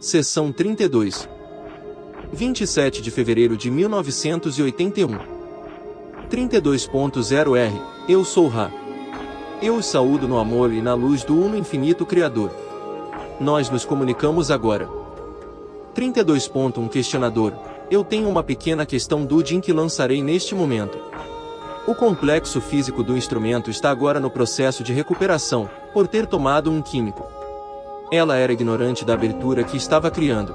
Seção 32. 27 de fevereiro de 1981. 32.0R. Eu sou Ra. Eu os saúdo no amor e na luz do Uno Infinito Criador. Nós nos comunicamos agora. 32.1 Questionador. Eu tenho uma pequena questão Dudin que lançarei neste momento. O complexo físico do instrumento está agora no processo de recuperação, por ter tomado um químico. Ela era ignorante da abertura que estava criando.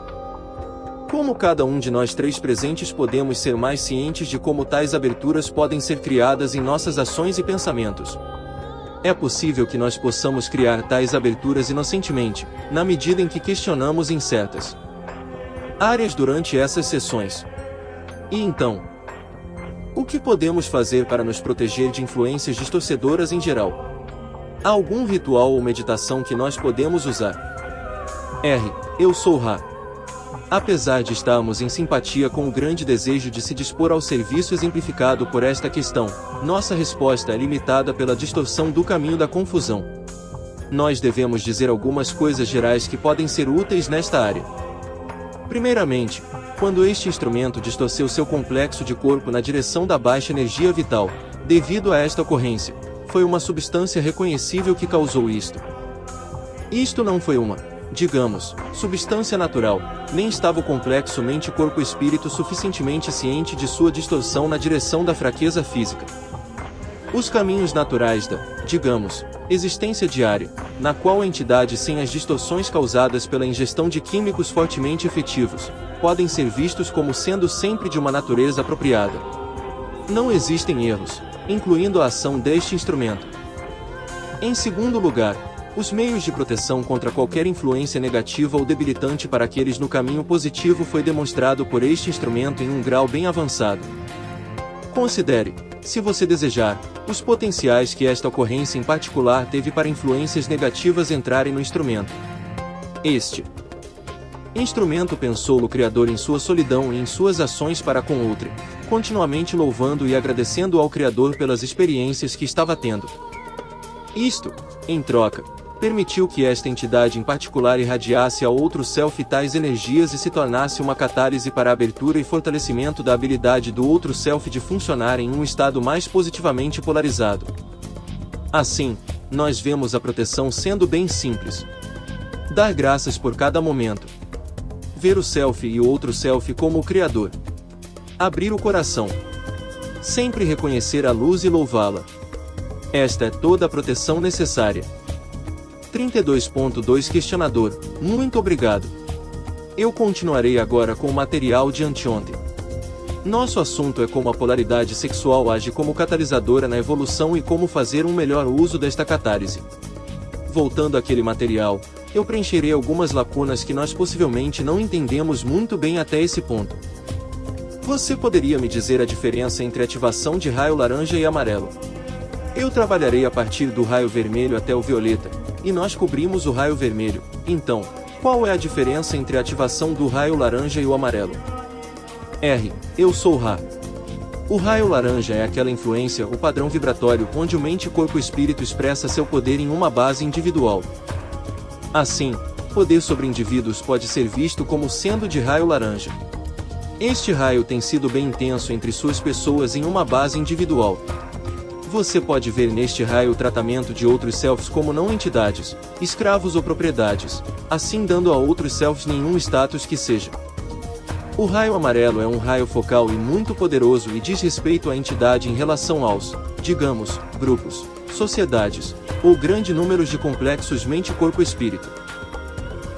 Como cada um de nós três presentes podemos ser mais cientes de como tais aberturas podem ser criadas em nossas ações e pensamentos? É possível que nós possamos criar tais aberturas inocentemente, na medida em que questionamos em certas áreas durante essas sessões. E então, o que podemos fazer para nos proteger de influências distorcedoras em geral? Há algum ritual ou meditação que nós podemos usar? R. Eu sou Ra. Apesar de estarmos em simpatia com o grande desejo de se dispor ao serviço exemplificado por esta questão, nossa resposta é limitada pela distorção do caminho da confusão. Nós devemos dizer algumas coisas gerais que podem ser úteis nesta área. Primeiramente, quando este instrumento distorceu seu complexo de corpo na direção da baixa energia vital, devido a esta ocorrência, foi uma substância reconhecível que causou isto. Isto não foi uma, digamos, substância natural, nem estava o complexo mente-corpo-espírito suficientemente ciente de sua distorção na direção da fraqueza física. Os caminhos naturais da, digamos, existência diária, na qual a entidade sem as distorções causadas pela ingestão de químicos fortemente efetivos, podem ser vistos como sendo sempre de uma natureza apropriada. Não existem erros, incluindo a ação deste instrumento. Em segundo lugar, os meios de proteção contra qualquer influência negativa ou debilitante para aqueles no caminho positivo foi demonstrado por este instrumento em um grau bem avançado. Considere, se você desejar, os potenciais que esta ocorrência em particular teve para influências negativas entrarem no instrumento. Este instrumento pensou o Criador em sua solidão e em suas ações para com outrem, continuamente louvando e agradecendo ao Criador pelas experiências que estava tendo. Isto, em troca, permitiu que esta entidade em particular irradiasse a outro self tais energias e se tornasse uma catálise para a abertura e fortalecimento da habilidade do outro self de funcionar em um estado mais positivamente polarizado. Assim, nós vemos a proteção sendo bem simples. Dar graças por cada momento. Ver o self e o outro self como o Criador. Abrir o coração. Sempre reconhecer a luz e louvá-la. Esta é toda a proteção necessária. 32.2 Questionador. Muito obrigado. Eu continuarei agora com o material de anteontem. Nosso assunto é como a polaridade sexual age como catalisadora na evolução e como fazer um melhor uso desta catálise. Voltando àquele material, eu preencherei algumas lacunas que nós possivelmente não entendemos muito bem até esse ponto. Você poderia me dizer a diferença entre ativação de raio laranja e amarelo? Eu trabalharei a partir do raio vermelho até o violeta, e nós cobrimos o raio vermelho. Então, qual é a diferença entre a ativação do raio laranja e o amarelo? R. Eu sou Ra. O raio laranja é aquela influência, o padrão vibratório, onde o mente-corpo-espírito expressa seu poder em uma base individual. Assim, poder sobre indivíduos pode ser visto como sendo de raio laranja. Este raio tem sido bem intenso entre suas pessoas em uma base individual. Você pode ver neste raio o tratamento de outros selfs como não entidades, escravos ou propriedades, assim dando a outros selfs nenhum status que seja. O raio amarelo é um raio focal e muito poderoso e diz respeito à entidade em relação aos, digamos, grupos, sociedades, ou grande número de complexos mente-corpo-espírito.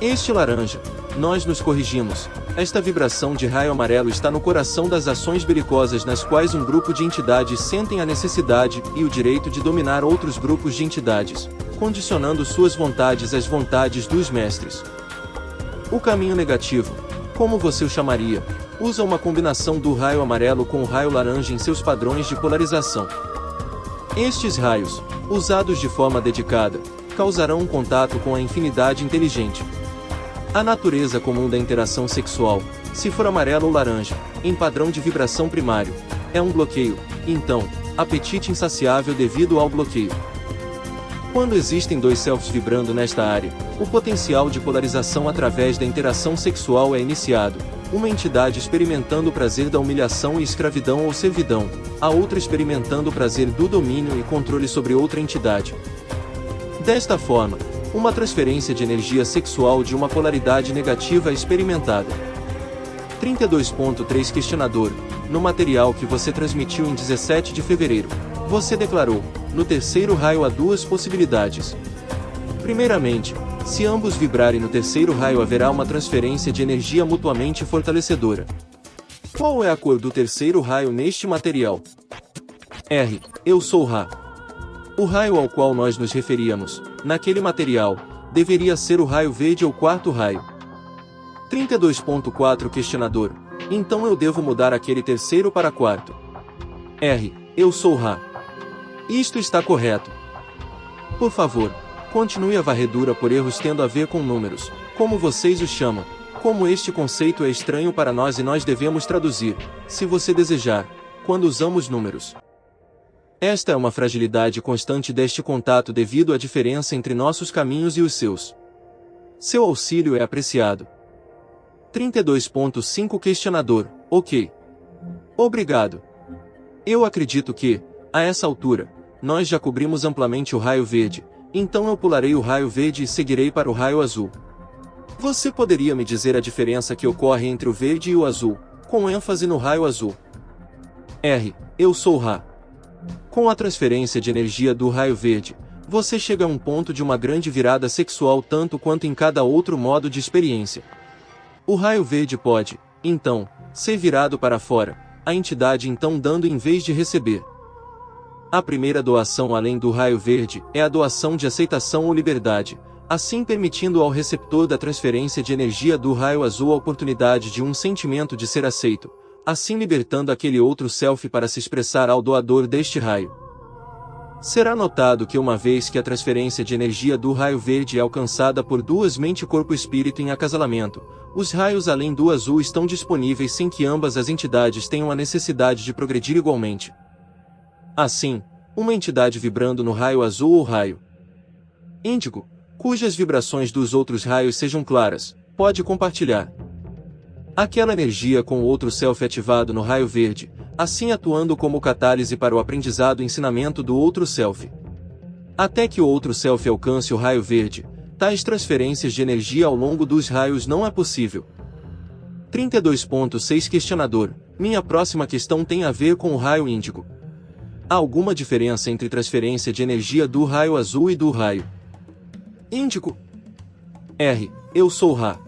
Este laranja, nós nos corrigimos, esta vibração de raio amarelo está no coração das ações belicosas nas quais um grupo de entidades sentem a necessidade e o direito de dominar outros grupos de entidades, condicionando suas vontades às vontades dos mestres. O caminho negativo, como você o chamaria, usa uma combinação do raio amarelo com o raio laranja em seus padrões de polarização. Estes raios, usados de forma dedicada, causarão um contato com a infinidade inteligente. A natureza comum da interação sexual, se for amarelo ou laranja, em padrão de vibração primário, é um bloqueio, então, apetite insaciável devido ao bloqueio. Quando existem dois selfies vibrando nesta área, o potencial de polarização através da interação sexual é iniciado, uma entidade experimentando o prazer da humilhação e escravidão ou servidão, a outra experimentando o prazer do domínio e controle sobre outra entidade. Desta forma, uma transferência de energia sexual de uma polaridade negativa é experimentada. 32.3 Questionador. No material que você transmitiu em 17 de fevereiro, você declarou: no terceiro raio há duas possibilidades. Primeiramente, se ambos vibrarem no terceiro raio haverá uma transferência de energia mutuamente fortalecedora. Qual é a cor do terceiro raio neste material? R. Eu sou Ra. O raio ao qual nós nos referíamos, naquele material, deveria ser o raio verde ou quarto raio. 32.4 Questionador. Então eu devo mudar aquele terceiro para quarto. R. Eu sou Ra. Isto está correto. Por favor, continue a varredura por erros tendo a ver com números, como vocês os chamam. Como este conceito é estranho para nós e nós devemos traduzir, se você desejar, quando usamos números. Esta é uma fragilidade constante deste contato devido à diferença entre nossos caminhos e os seus. Seu auxílio é apreciado. 32.5 Questionador. Ok. Obrigado. Eu acredito que, a essa altura, nós já cobrimos amplamente o raio verde, então eu pularei o raio verde e seguirei para o raio azul. Você poderia me dizer a diferença que ocorre entre o verde e o azul, com ênfase no raio azul? R. Eu sou Ra. Com a transferência de energia do raio verde, você chega a um ponto de uma grande virada sexual tanto quanto em cada outro modo de experiência. O raio verde pode, então, ser virado para fora, a entidade então dando em vez de receber. A primeira doação além do raio verde é a doação de aceitação ou liberdade, assim permitindo ao receptor da transferência de energia do raio azul a oportunidade de um sentimento de ser aceito, assim libertando aquele outro self para se expressar ao doador deste raio. Será notado que uma vez que a transferência de energia do raio verde é alcançada por duas mente-corpo-espírito em acasalamento, os raios além do azul estão disponíveis sem que ambas as entidades tenham a necessidade de progredir igualmente. Assim, uma entidade vibrando no raio azul ou raio índigo, cujas vibrações dos outros raios sejam claras, pode compartilhar aquela energia com o outro self ativado no raio verde, assim atuando como catálise para o aprendizado e ensinamento do outro self. Até que o outro self alcance o raio verde, tais transferências de energia ao longo dos raios não é possível. 32.6 Questionador. Minha próxima questão tem a ver com o raio índigo. Há alguma diferença entre transferência de energia do raio azul e do raio índigo? R. Eu sou Ra.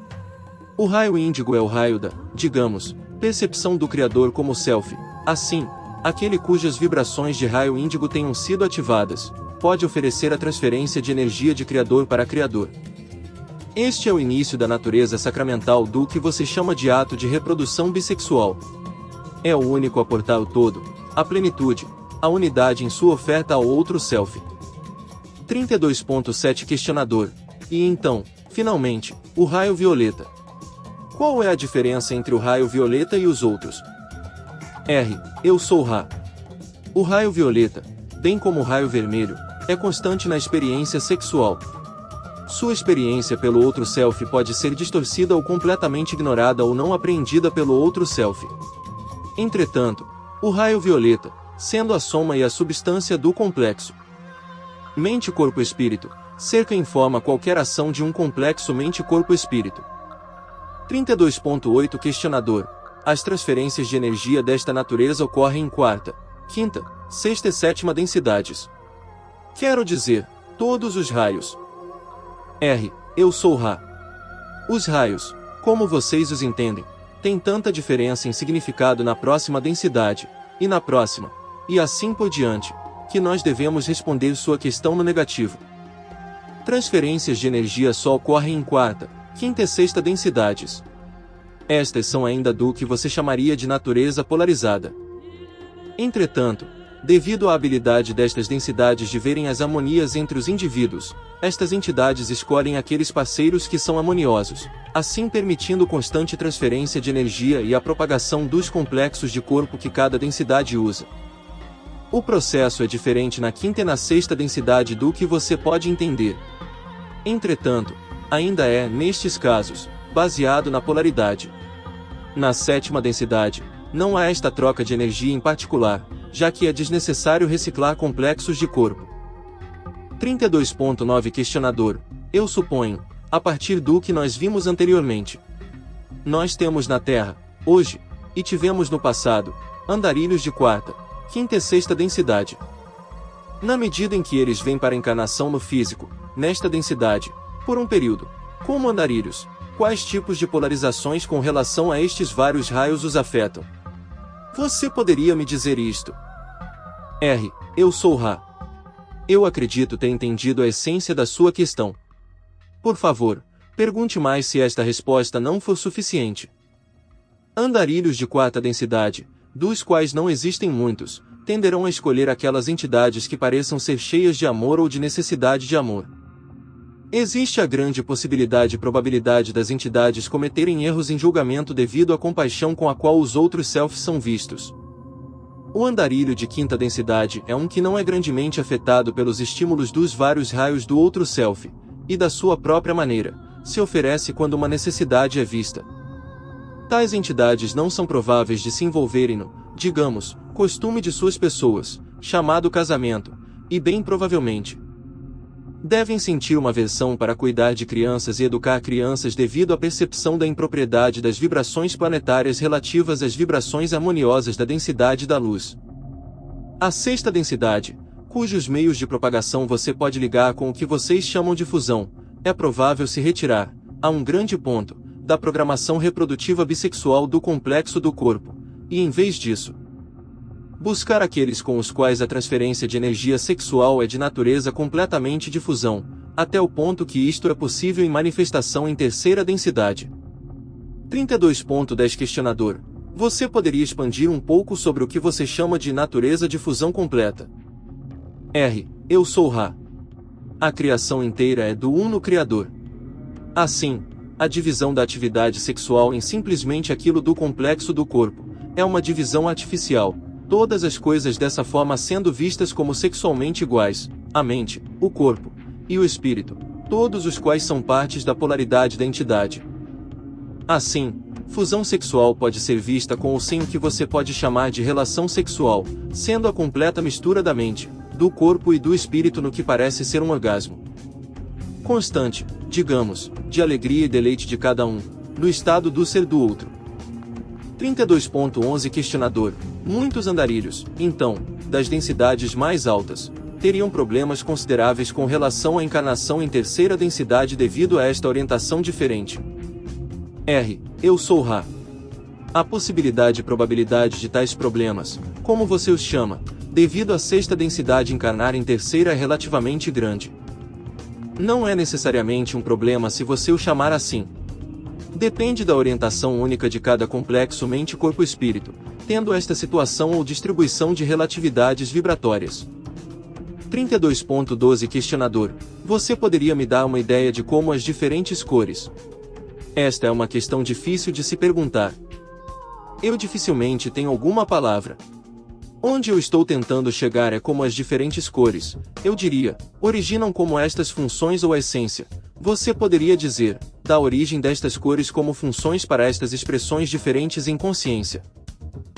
O raio índigo é o raio da, digamos, percepção do Criador como self. Assim, aquele cujas vibrações de raio índigo tenham sido ativadas, pode oferecer a transferência de energia de Criador para Criador. Este é o início da natureza sacramental do que você chama de ato de reprodução bissexual. É o único a portar o todo, a plenitude, a unidade em sua oferta ao outro self. 32.7 Questionador. E então, finalmente, o raio violeta. Qual é a diferença entre o raio violeta e os outros? R. Eu sou Ra. O raio violeta, bem como o raio vermelho, é constante na experiência sexual. Sua experiência pelo outro self pode ser distorcida ou completamente ignorada ou não apreendida pelo outro self. Entretanto, o raio violeta, sendo a soma e a substância do complexo mente-corpo-espírito, cerca e informa qualquer ação de um complexo mente-corpo-espírito. 32.8 Questionador. As transferências de energia desta natureza ocorrem em quarta, quinta, sexta e sétima densidades. Quero dizer, todos os raios. R. Eu sou Ra. Os raios, como vocês os entendem, têm tanta diferença em significado na próxima densidade, e na próxima, e assim por diante, que nós devemos responder sua questão no negativo. Transferências de energia só ocorrem em quarta, quinta e sexta densidades. Estas são ainda do que você chamaria de natureza polarizada. Entretanto, devido à habilidade destas densidades de verem as harmonias entre os indivíduos, estas entidades escolhem aqueles parceiros que são harmoniosos, assim permitindo constante transferência de energia e a propagação dos complexos de corpo que cada densidade usa. O processo é diferente na quinta e na sexta densidade do que você pode entender. Entretanto, ainda é, nestes casos, baseado na polaridade. Na sétima densidade, não há esta troca de energia em particular, já que é desnecessário reciclar complexos de corpo. 32.9 Questionador: eu suponho, a partir do que nós vimos anteriormente. Nós temos na Terra, hoje, e tivemos no passado, andarilhos de quarta, quinta e sexta densidade. Na medida em que eles vêm para a encarnação no físico, nesta densidade, por um período, como andarilhos, quais tipos de polarizações com relação a estes vários raios os afetam? Você poderia me dizer isto? R. Eu sou Ra. Eu acredito ter entendido a essência da sua questão. Por favor, pergunte mais se esta resposta não for suficiente. Andarilhos de quarta densidade, dos quais não existem muitos, tenderão a escolher aquelas entidades que pareçam ser cheias de amor ou de necessidade de amor. Existe a grande possibilidade e probabilidade das entidades cometerem erros em julgamento devido à compaixão com a qual os outros selfs são vistos. O andarilho de quinta densidade é um que não é grandemente afetado pelos estímulos dos vários raios do outro self, e da sua própria maneira, se oferece quando uma necessidade é vista. Tais entidades não são prováveis de se envolverem no, digamos, costume de suas pessoas, chamado casamento, e bem provavelmente devem sentir uma aversão para cuidar de crianças e educar crianças devido à percepção da impropriedade das vibrações planetárias relativas às vibrações harmoniosas da densidade da luz. A sexta densidade, cujos meios de propagação você pode ligar com o que vocês chamam de fusão, é provável se retirar, a um grande ponto, da programação reprodutiva bissexual do complexo do corpo, e em vez disso, buscar aqueles com os quais a transferência de energia sexual é de natureza completamente de fusão, até o ponto que isto é possível em manifestação em terceira densidade. 32.10 Questionador: você poderia expandir um pouco sobre o que você chama de natureza de fusão completa? R. Eu sou Ra. A criação inteira é do Uno Criador. Assim, a divisão da atividade sexual em simplesmente aquilo do complexo do corpo é uma divisão artificial, todas as coisas dessa forma sendo vistas como sexualmente iguais, a mente, o corpo e o espírito, todos os quais são partes da polaridade da entidade. Assim, fusão sexual pode ser vista com ou sem o que você pode chamar de relação sexual, sendo a completa mistura da mente, do corpo e do espírito no que parece ser um orgasmo constante, digamos, de alegria e deleite de cada um, no estado do ser do outro. 32.11 Questionador: muitos andarilhos, então, das densidades mais altas, teriam problemas consideráveis com relação à encarnação em terceira densidade devido a esta orientação diferente. R. Eu sou Ra. A possibilidade e probabilidade de tais problemas, como você os chama, devido à sexta densidade encarnar em terceira é relativamente grande. Não é necessariamente um problema se você o chamar assim. Depende da orientação única de cada complexo mente-corpo-espírito, tendo esta situação ou distribuição de relatividades vibratórias. 32.12 Questionador: você poderia me dar uma ideia de como as diferentes cores? Esta é uma questão difícil de se perguntar. Eu dificilmente tenho alguma palavra. Onde eu estou tentando chegar é como as diferentes cores, eu diria, originam como estas funções ou a essência. Você poderia dizer, da origem destas cores como funções para estas expressões diferentes em consciência.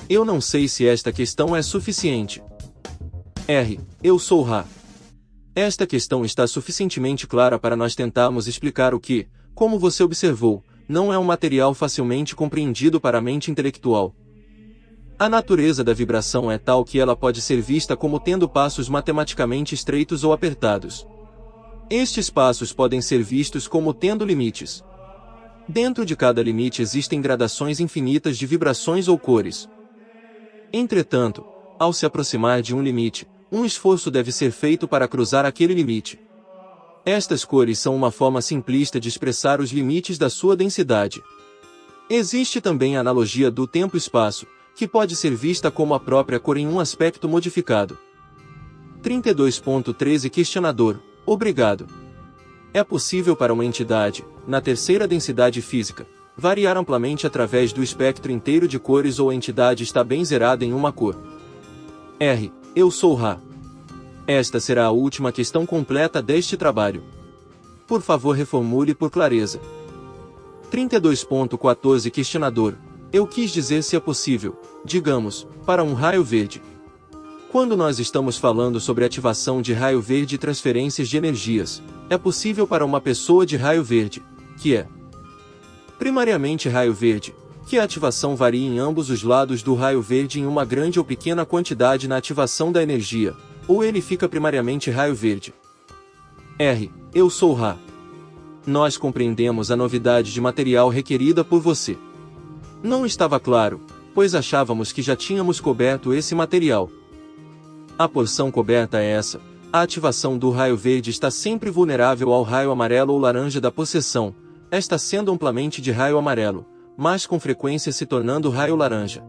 Eu não sei se esta questão é suficiente. R. Eu sou Ra. Esta questão está suficientemente clara para nós tentarmos explicar o que, como você observou, não é um material facilmente compreendido para a mente intelectual. A natureza da vibração é tal que ela pode ser vista como tendo passos matematicamente estreitos ou apertados. Estes passos podem ser vistos como tendo limites. Dentro de cada limite existem gradações infinitas de vibrações ou cores. Entretanto, ao se aproximar de um limite, um esforço deve ser feito para cruzar aquele limite. Estas cores são uma forma simplista de expressar os limites da sua densidade. Existe também a analogia do tempo-espaço, que pode ser vista como a própria cor em um aspecto modificado. 32.13 Questionador: obrigado. É possível para uma entidade, na terceira densidade física, variar amplamente através do espectro inteiro de cores ou a entidade está bem zerada em uma cor? R. eu sou Ra. Esta será a última questão completa deste trabalho. Por favor, reformule por clareza. 32.14 Questionador. Eu quis dizer se é possível, digamos, para um raio verde. Quando nós estamos falando sobre ativação de raio verde e transferências de energias, é possível para uma pessoa de raio verde, que é primariamente raio verde, que a ativação varia em ambos os lados do raio verde em uma grande ou pequena quantidade na ativação da energia, ou ele fica primariamente raio verde. R. Eu sou Ra. Nós compreendemos a novidade de material requerida por você. Não estava claro, pois achávamos que já tínhamos coberto esse material. A porção coberta é essa: a ativação do raio verde está sempre vulnerável ao raio amarelo ou laranja da possessão, esta sendo amplamente de raio amarelo, mas com frequência se tornando raio laranja.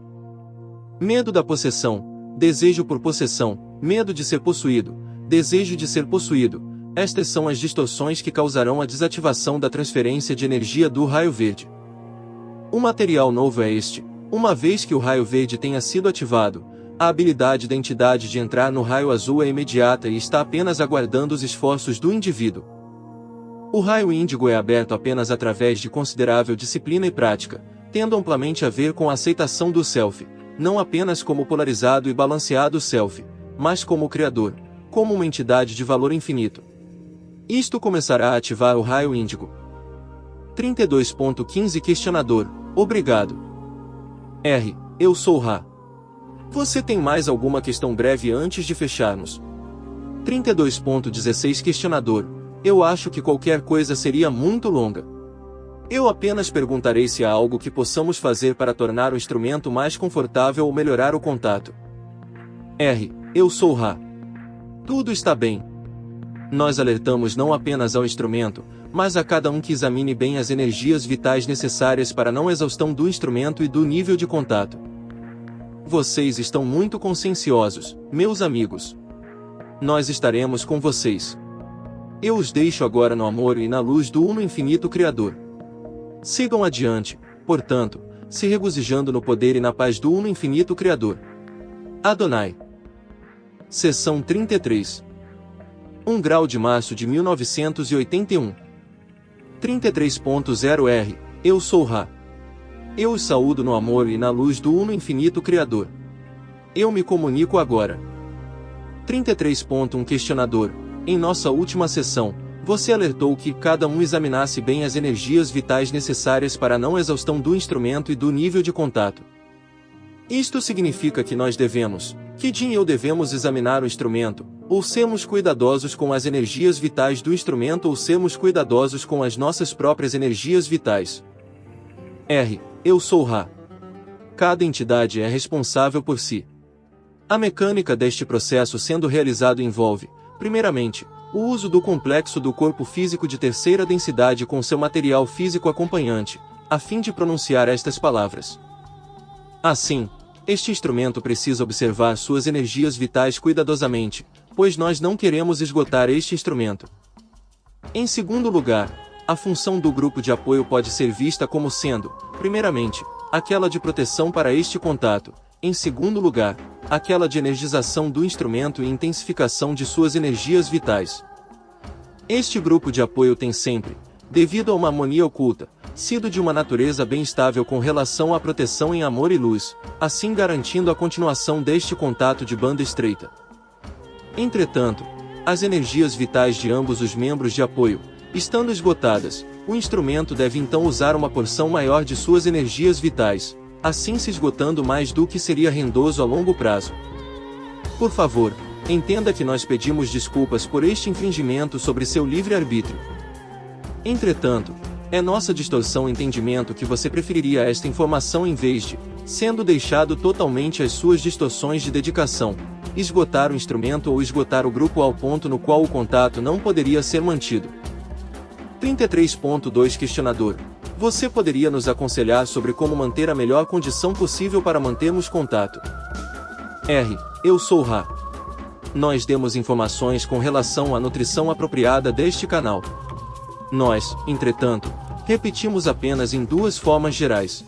Medo da possessão, desejo por possessão, medo de ser possuído, desejo de ser possuído, estas são as distorções que causarão a desativação da transferência de energia do raio verde. O material novo é este: uma vez que o raio verde tenha sido ativado, a habilidade da entidade de entrar no raio azul é imediata e está apenas aguardando os esforços do indivíduo. O raio índigo é aberto apenas através de considerável disciplina e prática, tendo amplamente a ver com a aceitação do Self, não apenas como polarizado e balanceado Self, mas como Criador, como uma entidade de valor infinito. Isto começará a ativar o raio índigo. 32.15 Questionador. Obrigado. R. Eu sou Ra. Você tem mais alguma questão breve antes de fecharmos? 32.16 Questionador. Eu acho que qualquer coisa seria muito longa. Eu apenas perguntarei se há algo que possamos fazer para tornar o instrumento mais confortável ou melhorar o contato. R. Eu sou Ra. Tudo está bem. Nós alertamos não apenas ao instrumento, mas a cada um que examine bem as energias vitais necessárias para a não exaustão do instrumento e do nível de contato. Vocês estão muito conscienciosos, meus amigos. Nós estaremos com vocês. Eu os deixo agora no amor e na luz do Uno Infinito Criador. Sigam adiante, portanto, se regozijando no poder e na paz do Uno Infinito Criador. Adonai. Seção 33. 1 grau de março de 1981. 33.0 R. Eu sou Ra. Eu os saúdo no amor e na luz do Uno Infinito Criador. Eu me comunico agora. 33.1 Questionador. Em nossa última sessão, você alertou que cada um examinasse bem as energias vitais necessárias para a não exaustão do instrumento e do nível de contato. Isto significa que nós devemos, que Jim e eu devemos examinar o instrumento, ou sermos cuidadosos com as energias vitais do instrumento ou sermos cuidadosos com as nossas próprias energias vitais. R. Eu sou Ra. Cada entidade é responsável por si. A mecânica deste processo sendo realizado envolve, primeiramente, o uso do complexo do corpo físico de terceira densidade com seu material físico acompanhante, a fim de pronunciar estas palavras. Assim, este instrumento precisa observar suas energias vitais cuidadosamente, pois nós não queremos esgotar este instrumento. Em segundo lugar, a função do grupo de apoio pode ser vista como sendo, primeiramente, aquela de proteção para este contato, em segundo lugar, aquela de energização do instrumento e intensificação de suas energias vitais. Este grupo de apoio tem sempre, devido a uma harmonia oculta, sido de uma natureza bem estável com relação à proteção em amor e luz, assim garantindo a continuação deste contato de banda estreita. Entretanto, as energias vitais de ambos os membros de apoio, estando esgotadas, o instrumento deve então usar uma porção maior de suas energias vitais, assim se esgotando mais do que seria rendoso a longo prazo. Por favor, entenda que nós pedimos desculpas por este infringimento sobre seu livre-arbítrio. Entretanto, é nossa distorção entendimento que você preferiria esta informação em vez de, sendo deixado totalmente às suas distorções de dedicação, esgotar o instrumento ou esgotar o grupo ao ponto no qual o contato não poderia ser mantido. 33.2 Questionador. Você poderia nos aconselhar sobre como manter a melhor condição possível para mantermos contato? R. Eu sou Ra. Nós demos informações com relação à nutrição apropriada deste canal. Nós, entretanto, repetimos apenas em duas formas gerais.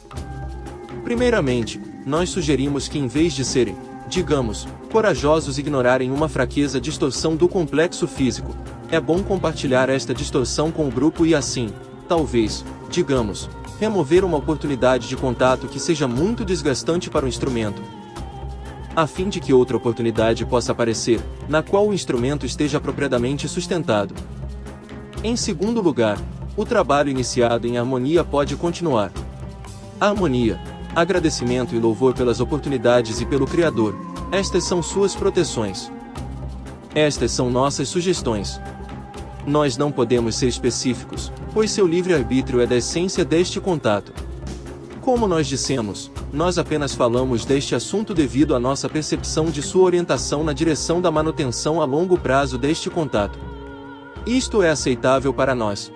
Primeiramente, nós sugerimos que em vez de serem, digamos, corajosos ignorarem uma fraqueza distorção do complexo físico. É bom compartilhar esta distorção com o grupo e assim, talvez, digamos, remover uma oportunidade de contato que seja muito desgastante para o instrumento, a fim de que outra oportunidade possa aparecer, na qual o instrumento esteja apropriadamente sustentado. Em segundo lugar, o trabalho iniciado em harmonia pode continuar. A harmonia, agradecimento e louvor pelas oportunidades e pelo Criador, estas são suas proteções. Estas são nossas sugestões. Nós não podemos ser específicos, pois seu livre-arbítrio é da essência deste contato. Como nós dissemos, nós apenas falamos deste assunto devido à nossa percepção de sua orientação na direção da manutenção a longo prazo deste contato. Isto é aceitável para nós.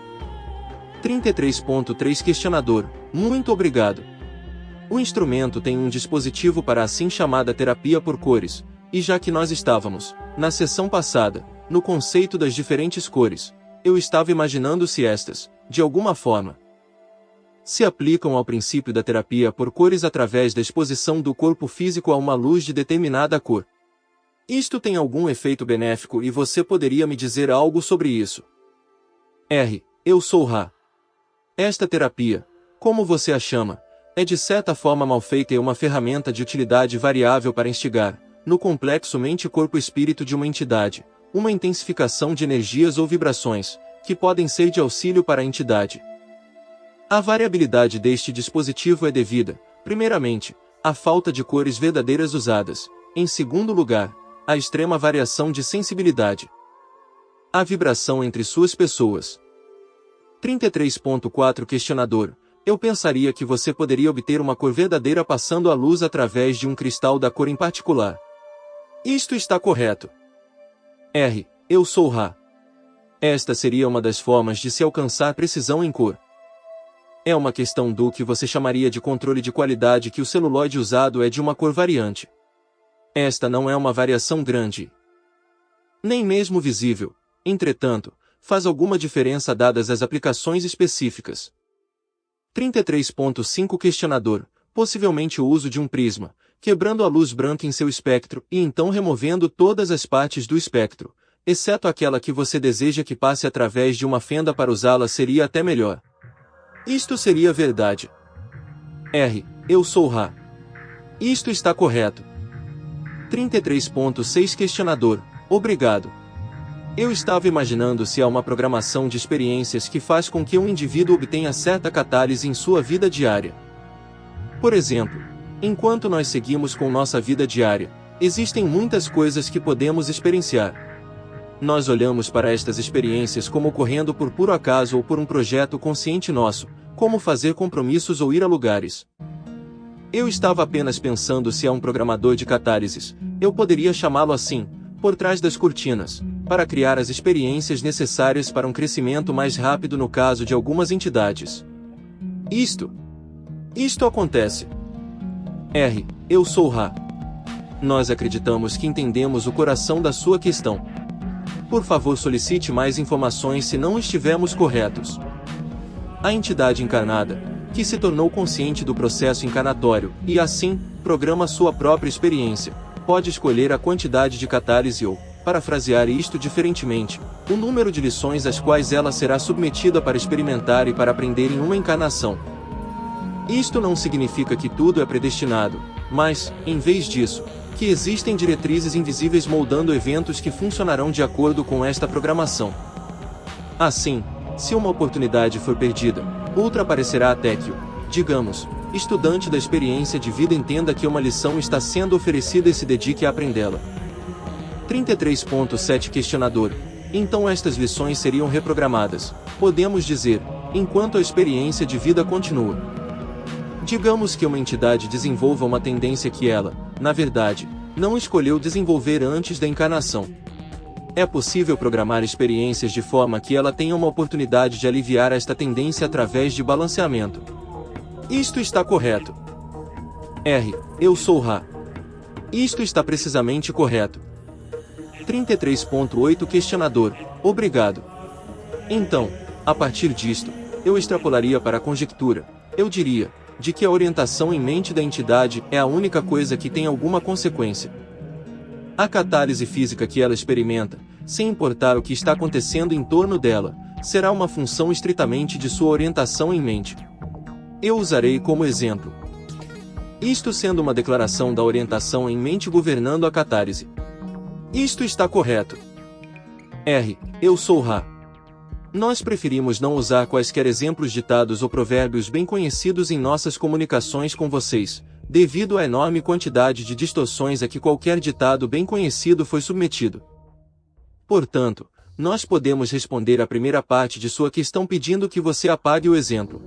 33.3 Questionador: muito obrigado. O instrumento tem um dispositivo para a assim chamada terapia por cores, e já que nós estávamos, na sessão passada, no conceito das diferentes cores, eu estava imaginando se estas, de alguma forma, se aplicam ao princípio da terapia por cores através da exposição do corpo físico a uma luz de determinada cor. Isto tem algum efeito benéfico e você poderia me dizer algo sobre isso? Eu sou Ra. Esta terapia, como você a chama, é de certa forma mal feita e uma ferramenta de utilidade variável para instigar, no complexo mente-corpo-espírito de uma entidade, uma intensificação de energias ou vibrações, que podem ser de auxílio para a entidade. A variabilidade deste dispositivo é devida, primeiramente, à falta de cores verdadeiras usadas, em segundo lugar, à extrema variação de sensibilidade. A vibração entre suas pessoas. 33.4 Questionador: eu pensaria que você poderia obter uma cor verdadeira passando a luz através de um cristal da cor em particular. Isto está correto. Eu sou Ra. Esta seria uma das formas de se alcançar precisão em cor. É uma questão do que você chamaria de controle de qualidade que o celuloide usado é de uma cor variante. Esta não é uma variação grande, nem mesmo visível, entretanto, faz alguma diferença dadas as aplicações específicas. 33.5 Questionador: possivelmente o uso de um prisma, quebrando a luz branca em seu espectro e então removendo todas as partes do espectro, exceto aquela que você deseja que passe através de uma fenda para usá-la seria até melhor. Isto seria verdade. Eu sou Ra. Isto está correto. 33.6 Questionador: obrigado. Eu estava imaginando se há uma programação de experiências que faz com que um indivíduo obtenha certa catálise em sua vida diária. Por exemplo, enquanto nós seguimos com nossa vida diária, existem muitas coisas que podemos experienciar. Nós olhamos para estas experiências como ocorrendo por puro acaso ou por um projeto consciente nosso, como fazer compromissos ou ir a lugares. Eu estava apenas pensando se há um programador de catálises, eu poderia chamá-lo assim, por trás das cortinas, para criar as experiências necessárias para um crescimento mais rápido no caso de algumas entidades. Isto acontece. Eu sou Ra. Nós acreditamos que entendemos o coração da sua questão. Por favor, solicite mais informações se não estivermos corretos. A entidade encarnada, que se tornou consciente do processo encarnatório, e assim, programa sua própria experiência, pode escolher a quantidade de catálise ou, parafrasear isto diferentemente, o número de lições às quais ela será submetida para experimentar e para aprender em uma encarnação. Isto não significa que tudo é predestinado, mas, em vez disso, que existem diretrizes invisíveis moldando eventos que funcionarão de acordo com esta programação. Assim, se uma oportunidade for perdida, outra aparecerá até que o, digamos, estudante da experiência de vida entenda que uma lição está sendo oferecida e se dedique a aprendê-la. 33.7 Questionador: então estas lições seriam reprogramadas, podemos dizer, enquanto a experiência de vida continua. Digamos que uma entidade desenvolva uma tendência que ela, na verdade, não escolheu desenvolver antes da encarnação. É possível programar experiências de forma que ela tenha uma oportunidade de aliviar esta tendência através de balanceamento. Isto está correto. Eu sou Ra. Isto está precisamente correto. 33.8 Questionador: obrigado. Então, a partir disto, eu extrapolaria para a conjectura, eu diria, de que a orientação em mente da entidade é a única coisa que tem alguma consequência. A catálise física que ela experimenta, sem importar o que está acontecendo em torno dela, será uma função estritamente de sua orientação em mente. Eu usarei como exemplo. Isto sendo uma declaração da orientação em mente governando a catálise. Isto está correto. R. Eu sou Ra. Nós preferimos não usar quaisquer exemplos ditados ou provérbios bem conhecidos em nossas comunicações com vocês, devido à enorme quantidade de distorções a que qualquer ditado bem conhecido foi submetido. Portanto, nós podemos responder à primeira parte de sua questão pedindo que você apague o exemplo.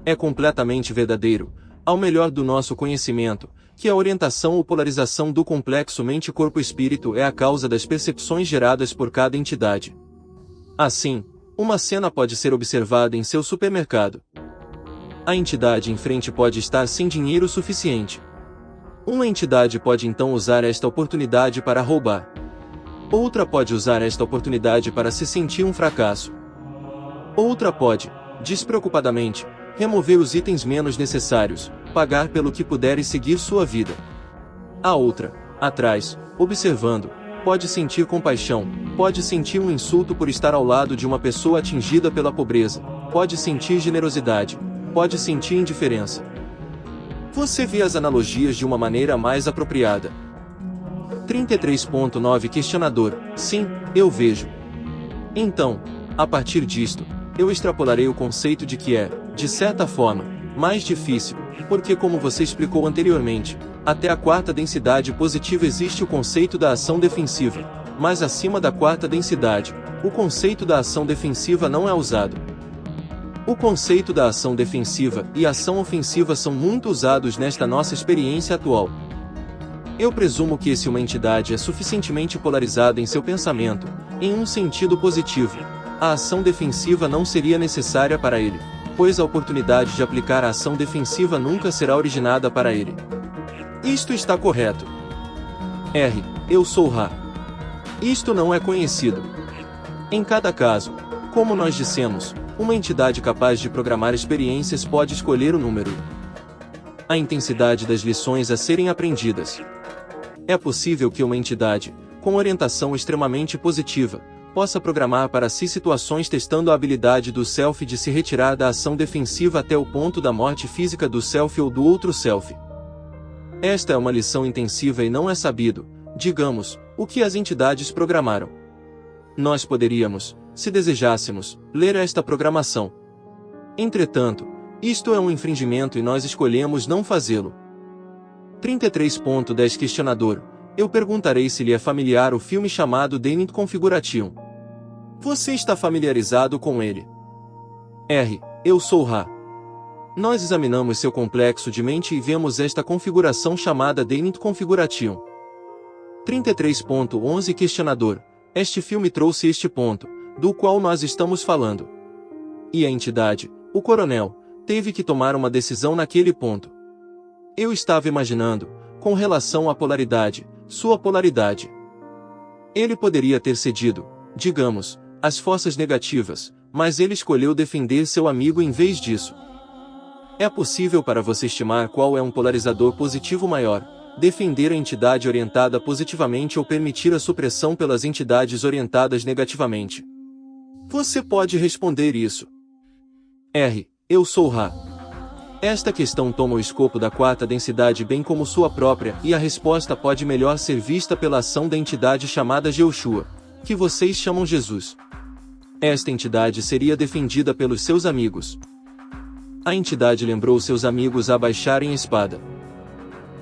É completamente verdadeiro, ao melhor do nosso conhecimento, que a orientação ou polarização do complexo mente-corpo-espírito é a causa das percepções geradas por cada entidade. Assim, uma cena pode ser observada em seu supermercado. A entidade em frente pode estar sem dinheiro suficiente. Uma entidade pode então usar esta oportunidade para roubar. Outra pode usar esta oportunidade para se sentir um fracasso. Outra pode, despreocupadamente, remover os itens menos necessários, pagar pelo que puder e seguir sua vida. A outra, atrás, observando, pode sentir compaixão, pode sentir um insulto por estar ao lado de uma pessoa atingida pela pobreza, pode sentir generosidade, pode sentir indiferença. Você vê as analogias de uma maneira mais apropriada. 33.9 Questionador. Sim, eu vejo. Então, a partir disto, eu extrapolarei o conceito de que é, de certa forma, mais difícil, porque como você explicou anteriormente, até a quarta densidade positiva existe o conceito da ação defensiva, mas acima da quarta densidade, o conceito da ação defensiva não é usado. O conceito da ação defensiva e ação ofensiva são muito usados nesta nossa experiência atual. Eu presumo que se uma entidade é suficientemente polarizada em seu pensamento, em um sentido positivo, a ação defensiva não seria necessária para ele, pois a oportunidade de aplicar a ação defensiva nunca será originada para ele. Isto está correto. R. Eu sou Ra. Isto não é conhecido. Em cada caso, como nós dissemos, uma entidade capaz de programar experiências pode escolher o número, a intensidade das lições a serem aprendidas. É possível que uma entidade, com orientação extremamente positiva, possa programar para si situações testando a habilidade do self de se retirar da ação defensiva até o ponto da morte física do self ou do outro self. Esta é uma lição intensiva e não é sabido, digamos, o que as entidades programaram. Nós poderíamos, se desejássemos, ler esta programação. Entretanto, isto é um infringimento e nós escolhemos não fazê-lo. 33.10 Questionador. Eu perguntarei se lhe é familiar o filme chamado Denit Configuration. Você está familiarizado com ele? R. Eu sou Ra. Nós examinamos seu complexo de mente e vemos esta configuração chamada Denit Configuration. 33.11 Questionador. Este filme trouxe este ponto, do qual nós estamos falando. E a entidade, o coronel, teve que tomar uma decisão naquele ponto. Eu estava imaginando, com relação à polaridade, sua polaridade. Ele poderia ter cedido, digamos, às forças negativas, mas ele escolheu defender seu amigo em vez disso. É possível para você estimar qual é um polarizador positivo maior, defender a entidade orientada positivamente ou permitir a supressão pelas entidades orientadas negativamente? Você pode responder isso. R. Eu sou Ra. Esta questão toma o escopo da quarta densidade bem como sua própria, e a resposta pode melhor ser vista pela ação da entidade chamada Jeoshua, que vocês chamam Jesus. Esta entidade seria defendida pelos seus amigos. A entidade lembrou seus amigos a baixarem a espada.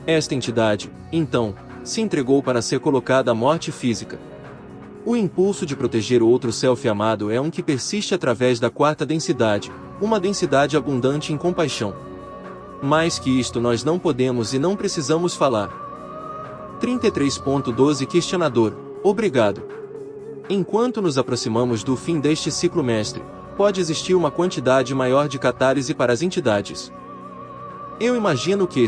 Esta entidade, então, se entregou para ser colocada à morte física. O impulso de proteger o outro self amado é um que persiste através da quarta densidade, uma densidade abundante em compaixão. Mais que isto nós não podemos e não precisamos falar. 33.12 Questionador. Obrigado. Enquanto nos aproximamos do fim deste ciclo mestre, pode existir uma quantidade maior de catálise para as entidades. Eu imagino que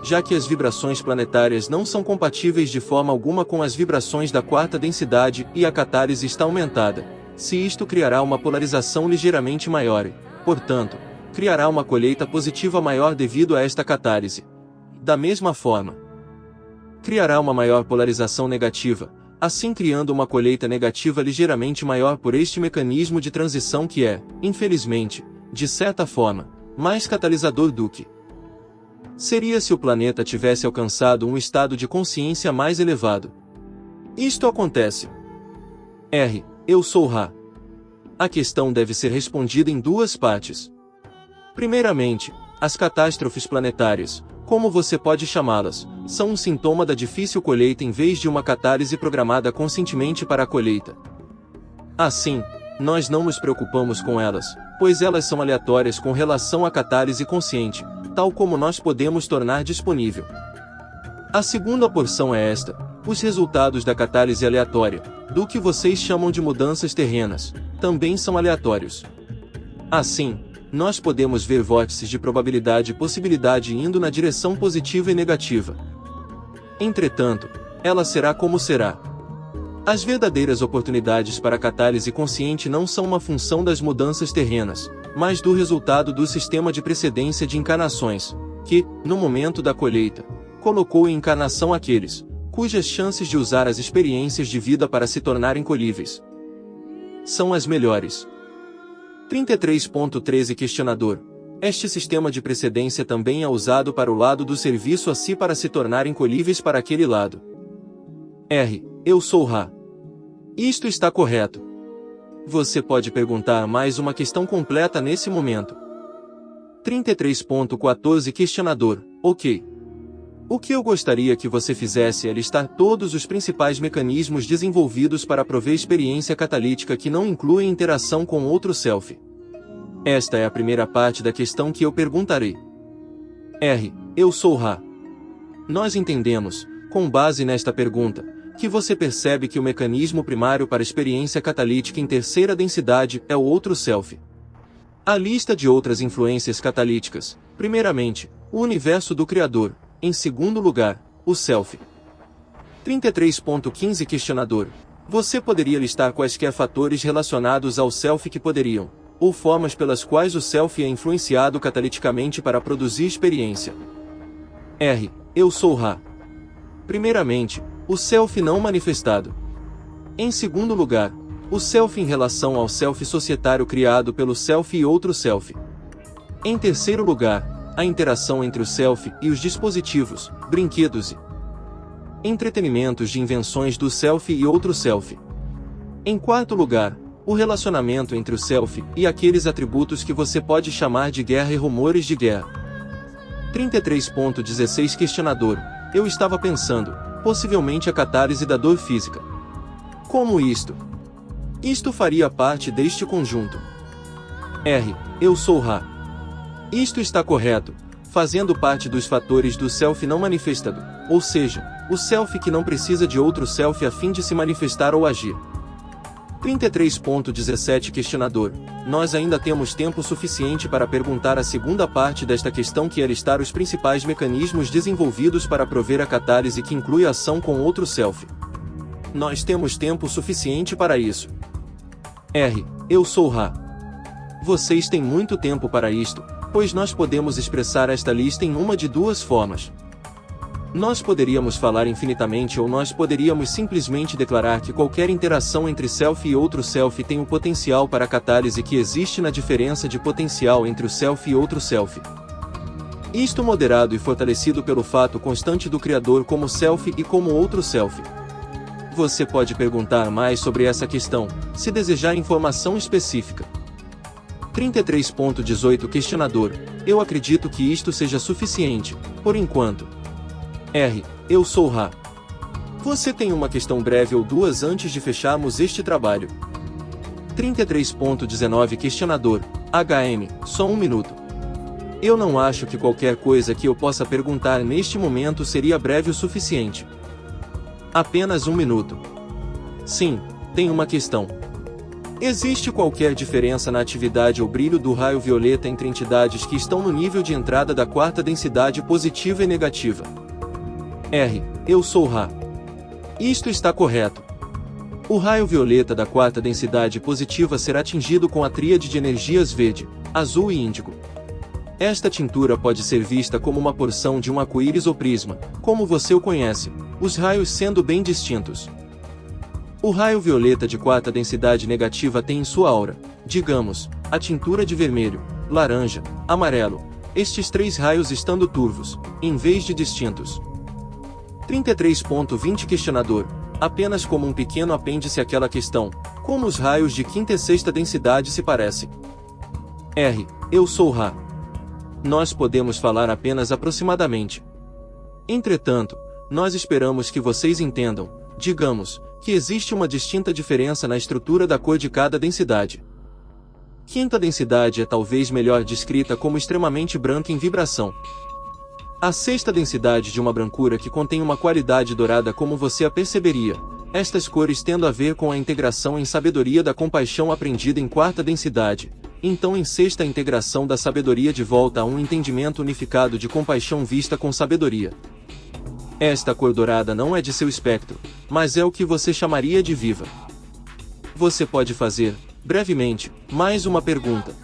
já que as vibrações planetárias não são compatíveis de forma alguma com as vibrações da quarta densidade e a catálise está aumentada, se isto criará uma polarização ligeiramente maior e, portanto, criará uma colheita positiva maior devido a esta catálise. Da mesma forma, criará uma maior polarização negativa, assim criando uma colheita negativa ligeiramente maior por este mecanismo de transição que é, infelizmente, de certa forma, mais catalisador do que seria se o planeta tivesse alcançado um estado de consciência mais elevado. Isto acontece. Eu sou Ra. A questão deve ser respondida em duas partes. Primeiramente, as catástrofes planetárias, como você pode chamá-las, são um sintoma da difícil colheita em vez de uma catálise programada conscientemente para a colheita. Assim, nós não nos preocupamos com elas, pois elas são aleatórias com relação à catálise consciente, tal como nós podemos tornar disponível. A segunda porção é esta: os resultados da catálise aleatória, do que vocês chamam de mudanças terrenas, também são aleatórios. Assim, nós podemos ver vórtices de probabilidade e possibilidade indo na direção positiva e negativa. Entretanto, ela será como será. As verdadeiras oportunidades para a catálise consciente não são uma função das mudanças terrenas, mas do resultado do sistema de precedência de encarnações, que, no momento da colheita, colocou em encarnação aqueles cujas chances de usar as experiências de vida para se tornarem colhíveis são as melhores. 33.13 Questionador. Este sistema de precedência também é usado para o lado do serviço a si para se tornarem colhíveis para aquele lado. Eu sou Ra. Isto está correto. Você pode perguntar mais uma questão completa nesse momento. 33.14 Questionador. Ok. O que eu gostaria que você fizesse é listar todos os principais mecanismos desenvolvidos para prover experiência catalítica que não incluem interação com outro self. Esta é a primeira parte da questão que eu perguntarei. Eu sou Ra. Nós entendemos, com base nesta pergunta, que você percebe que o mecanismo primário para experiência catalítica em terceira densidade é o outro self. A lista de outras influências catalíticas: primeiramente, o universo do Criador; em segundo lugar, o self. 33.15 Questionador. Você poderia listar quaisquer fatores relacionados ao self que poderiam, ou formas pelas quais o self é influenciado cataliticamente para produzir experiência? Eu sou Ra. Primeiramente, o self não manifestado. Em segundo lugar, o self em relação ao self societário criado pelo self e outro self. Em terceiro lugar, a interação entre o self e os dispositivos, brinquedos e entretenimentos de invenções do self e outro self. Em quarto lugar, o relacionamento entre o self e aqueles atributos que você pode chamar de guerra e rumores de guerra. 33.16 Questionador. Eu estava pensando, possivelmente a catálise da dor física. Como isto? Isto faria parte deste conjunto. Eu sou Ra. Isto está correto, fazendo parte dos fatores do self não manifestado, ou seja, o self que não precisa de outro self a fim de se manifestar ou agir. 33.17 Questionador. Nós ainda temos tempo suficiente para perguntar a segunda parte desta questão, que é listar os principais mecanismos desenvolvidos para prover a catálise que inclui a ação com outro self. Nós temos tempo suficiente para isso. Eu sou Ra. Vocês têm muito tempo para isto, pois nós podemos expressar esta lista em uma de duas formas. Nós poderíamos falar infinitamente, ou nós poderíamos simplesmente declarar que qualquer interação entre self e outro self tem o potencial para a catálise que existe na diferença de potencial entre o self e outro self. Isto moderado e fortalecido pelo fato constante do Criador como self e como outro self. Você pode perguntar mais sobre essa questão, se desejar informação específica. 33.18 Questionador. Eu acredito que isto seja suficiente, por enquanto. Eu sou Ra. Você tem uma questão breve ou duas antes de fecharmos este trabalho? 33.19 Questionador. Só um minuto. Eu não acho que qualquer coisa que eu possa perguntar neste momento seria breve o suficiente. Apenas um minuto. Sim, tem uma questão. Existe qualquer diferença na atividade ou brilho do raio violeta entre entidades que estão no nível de entrada da quarta densidade positiva e negativa? Eu sou Ra. Isto está correto. O raio violeta da quarta densidade positiva será atingido com a tríade de energias verde, azul e índigo. Esta tintura pode ser vista como uma porção de um arco-íris ou prisma, como você o conhece. os raios sendo bem distintos. O raio violeta de quarta densidade negativa tem em sua aura, digamos, a tintura de vermelho, laranja, amarelo, estes 3 raios estando turvos, em vez de distintos. 33.20 Questionador. Apenas como um pequeno apêndice àquela questão, como os raios de quinta e sexta densidade se parecem. R. Eu sou Ra. Nós podemos falar apenas aproximadamente. Entretanto, nós esperamos que vocês entendam, digamos, que existe uma distinta diferença na estrutura da cor de cada densidade. Quinta densidade é talvez melhor descrita como extremamente branca em vibração. A sexta densidade de uma brancura que contém uma qualidade dourada como você a perceberia, estas cores tendo a ver com a integração em sabedoria da compaixão aprendida em quarta densidade, então em sexta a integração da sabedoria de volta a um entendimento unificado de compaixão vista com sabedoria. Esta cor dourada não é de seu espectro, mas é o que você chamaria de viva. Você pode fazer, brevemente, mais uma pergunta.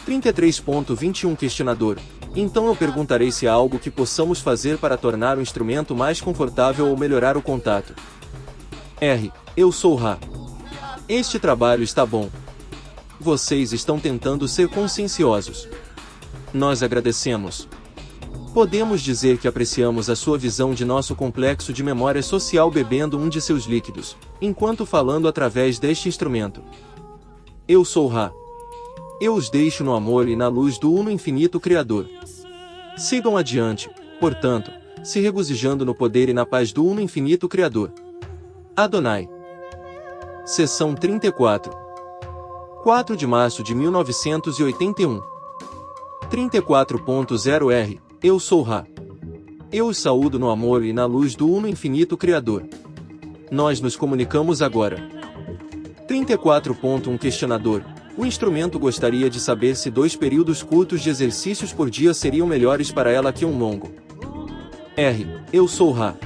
33.21 Questionador. Então eu perguntarei se há algo que possamos fazer para tornar o instrumento mais confortável ou melhorar o contato. R. Eu sou Ra. Este trabalho está bom. Vocês estão tentando ser conscienciosos. Nós agradecemos. Podemos dizer que apreciamos a sua visão de nosso complexo de memória social bebendo um de seus líquidos, enquanto falando através deste instrumento. Eu sou Ra. Eu os deixo no amor e na luz do Uno Infinito Criador. Sigam adiante, portanto, se regozijando no poder e na paz do Uno Infinito Criador. Adonai. Seção 34. 4 de março de 1981. 34.0 R. Eu sou Ra. Eu os saúdo no amor e na luz do Uno Infinito Criador. Nós nos comunicamos agora. 34.1 Questionador. O instrumento gostaria de saber se 2 períodos curtos de exercícios por dia seriam melhores para ela que um longo. R. Eu sou Ra.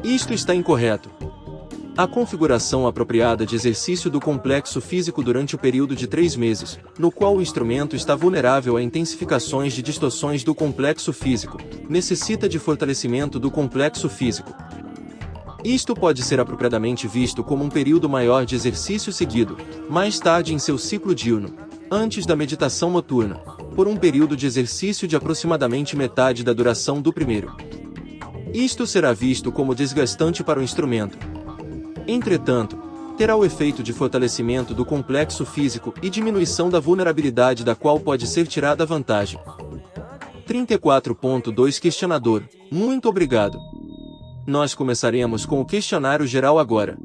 Isto está incorreto. A configuração apropriada de exercício do complexo físico durante o período de 3 meses, no qual o instrumento está vulnerável a intensificações de distorções do complexo físico, necessita de fortalecimento do complexo físico. Isto pode ser apropriadamente visto como um período maior de exercício seguido, mais tarde em seu ciclo diurno, antes da meditação noturna, por um período de exercício de aproximadamente metade da duração do primeiro. Isto será visto como desgastante para o instrumento. Entretanto, terá o efeito de fortalecimento do complexo físico e diminuição da vulnerabilidade da qual pode ser tirada vantagem. 34.2 Questionador. Muito obrigado. Nós começaremos com o questionário geral agora.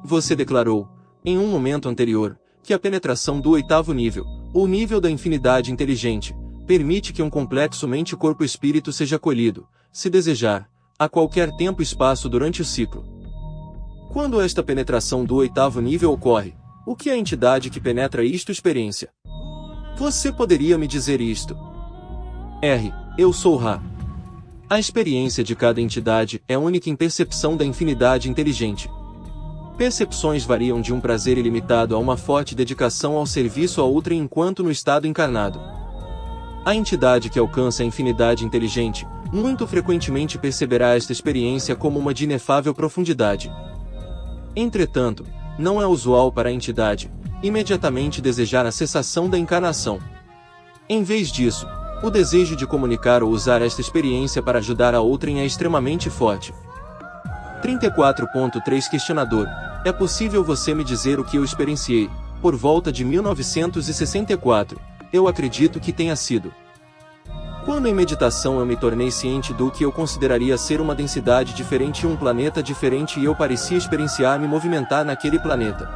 Você declarou, em um momento anterior, que a penetração do 8º nível, ou nível da infinidade inteligente, permite que um complexo mente-corpo-espírito seja colhido, se desejar, a qualquer tempo e espaço durante o ciclo. Quando esta penetração do 8º nível ocorre, o que a entidade que penetra isto experiencia? Você poderia me dizer isto? R. Eu sou Ra. A experiência de cada entidade é única em percepção da infinidade inteligente. Percepções variam de um prazer ilimitado a uma forte dedicação ao serviço a outra enquanto no estado encarnado. A entidade que alcança a infinidade inteligente, muito frequentemente perceberá esta experiência como uma de inefável profundidade. Entretanto, não é usual para a entidade imediatamente desejar a cessação da encarnação. Em vez disso, o desejo de comunicar ou usar esta experiência para ajudar a outrem é extremamente forte. 34.3 Questionador. É possível você me dizer o que eu experienciei, por volta de 1964, eu acredito que tenha sido. Quando em meditação eu me tornei ciente do que eu consideraria ser uma densidade diferente e um planeta diferente e eu parecia experienciar me movimentar naquele planeta.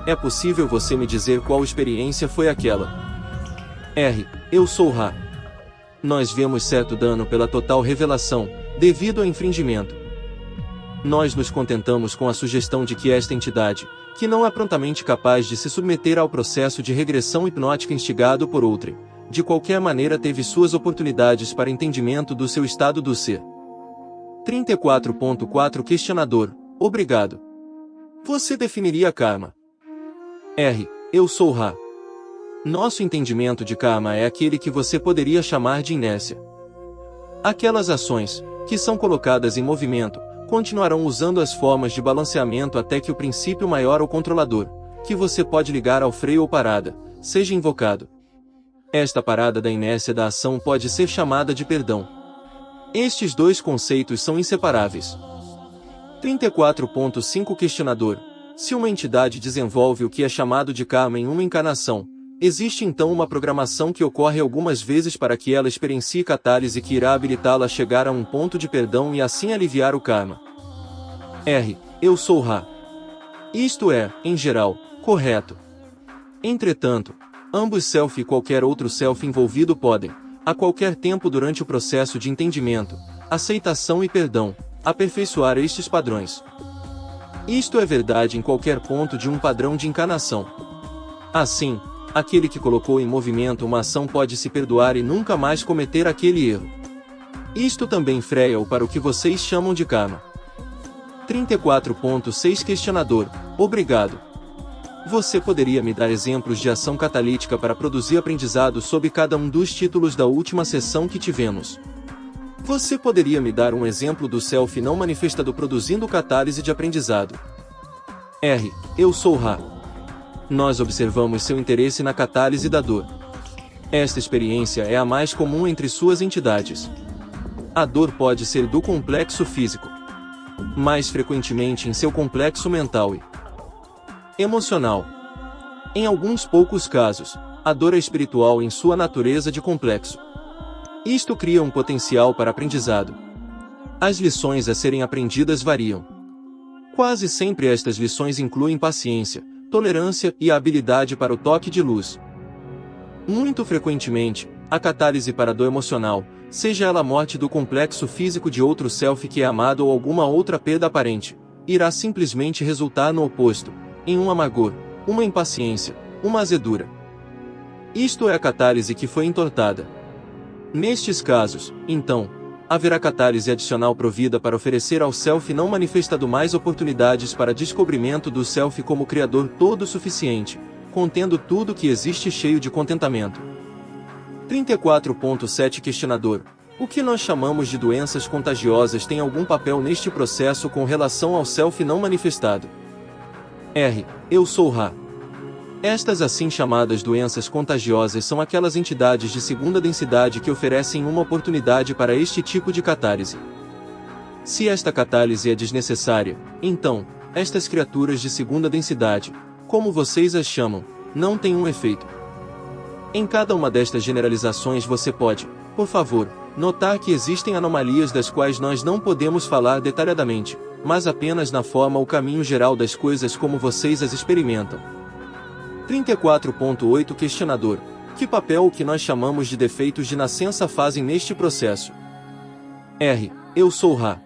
É possível você me dizer qual experiência foi aquela? R. Eu sou Ra. Nós vemos certo dano pela total revelação, devido ao infringimento. Nós nos contentamos com a sugestão de que esta entidade, que não é prontamente capaz de se submeter ao processo de regressão hipnótica instigado por outrem, de qualquer maneira teve suas oportunidades para entendimento do seu estado do ser. 34.4 Questionador. Obrigado. Você definiria karma? R. Eu sou Ra. Nosso entendimento de karma é aquele que você poderia chamar de inércia. Aquelas ações, que são colocadas em movimento, continuarão usando as formas de balanceamento até que o princípio maior ou controlador, que você pode ligar ao freio ou parada, seja invocado. Esta parada da inércia da ação pode ser chamada de perdão. Estes dois conceitos são inseparáveis. 34.5 Questionador: se uma entidade desenvolve o que é chamado de karma em uma encarnação, existe então uma programação que ocorre algumas vezes para que ela experiencie catálise que irá habilitá-la a chegar a um ponto de perdão e assim aliviar o karma? R. Eu sou Ra. Isto é, em geral, correto. Entretanto, ambos self e qualquer outro self envolvido podem, a qualquer tempo durante o processo de entendimento, aceitação e perdão, aperfeiçoar estes padrões. Isto é verdade em qualquer ponto de um padrão de encarnação. Assim, aquele que colocou em movimento uma ação pode se perdoar e nunca mais cometer aquele erro. Isto também freia-o para o que vocês chamam de karma. 34.6 Questionador: obrigado. Você poderia me dar exemplos de ação catalítica para produzir aprendizado sob cada um dos títulos da última sessão que tivemos? Você poderia me dar um exemplo do self não manifestado produzindo catálise de aprendizado? R. Eu sou Ra. Nós observamos seu interesse na catálise da dor. Esta experiência é a mais comum entre suas entidades. A dor pode ser do complexo físico, mais frequentemente em seu complexo mental e emocional. Em alguns poucos casos, a dor é espiritual em sua natureza de complexo. Isto cria um potencial para aprendizado. As lições a serem aprendidas variam. Quase sempre estas lições incluem paciência, tolerância e a habilidade para o toque de luz. Muito frequentemente, a catálise para a dor emocional, seja ela a morte do complexo físico de outro self que é amado ou alguma outra perda aparente, irá simplesmente resultar no oposto, em um amargor, uma impaciência, uma azedura. Isto é a catálise que foi entortada. Nestes casos, então, haverá catálise adicional provida para oferecer ao self não manifestado mais oportunidades para descobrimento do self como criador todo-suficiente, contendo tudo que existe cheio de contentamento. 34.7 Questionador: o que nós chamamos de doenças contagiosas tem algum papel neste processo com relação ao self não manifestado? R. Eu sou Ra. Estas assim chamadas doenças contagiosas são aquelas entidades de segunda densidade que oferecem uma oportunidade para este tipo de catálise. Se esta catálise é desnecessária, então, estas criaturas de segunda densidade, como vocês as chamam, não têm um efeito. Em cada uma destas generalizações você pode, por favor, notar que existem anomalias das quais nós não podemos falar detalhadamente, mas apenas na forma ou caminho geral das coisas como vocês as experimentam. 34.8 Questionador: que papel o que nós chamamos de defeitos de nascença fazem neste processo? R. Eu sou Ra.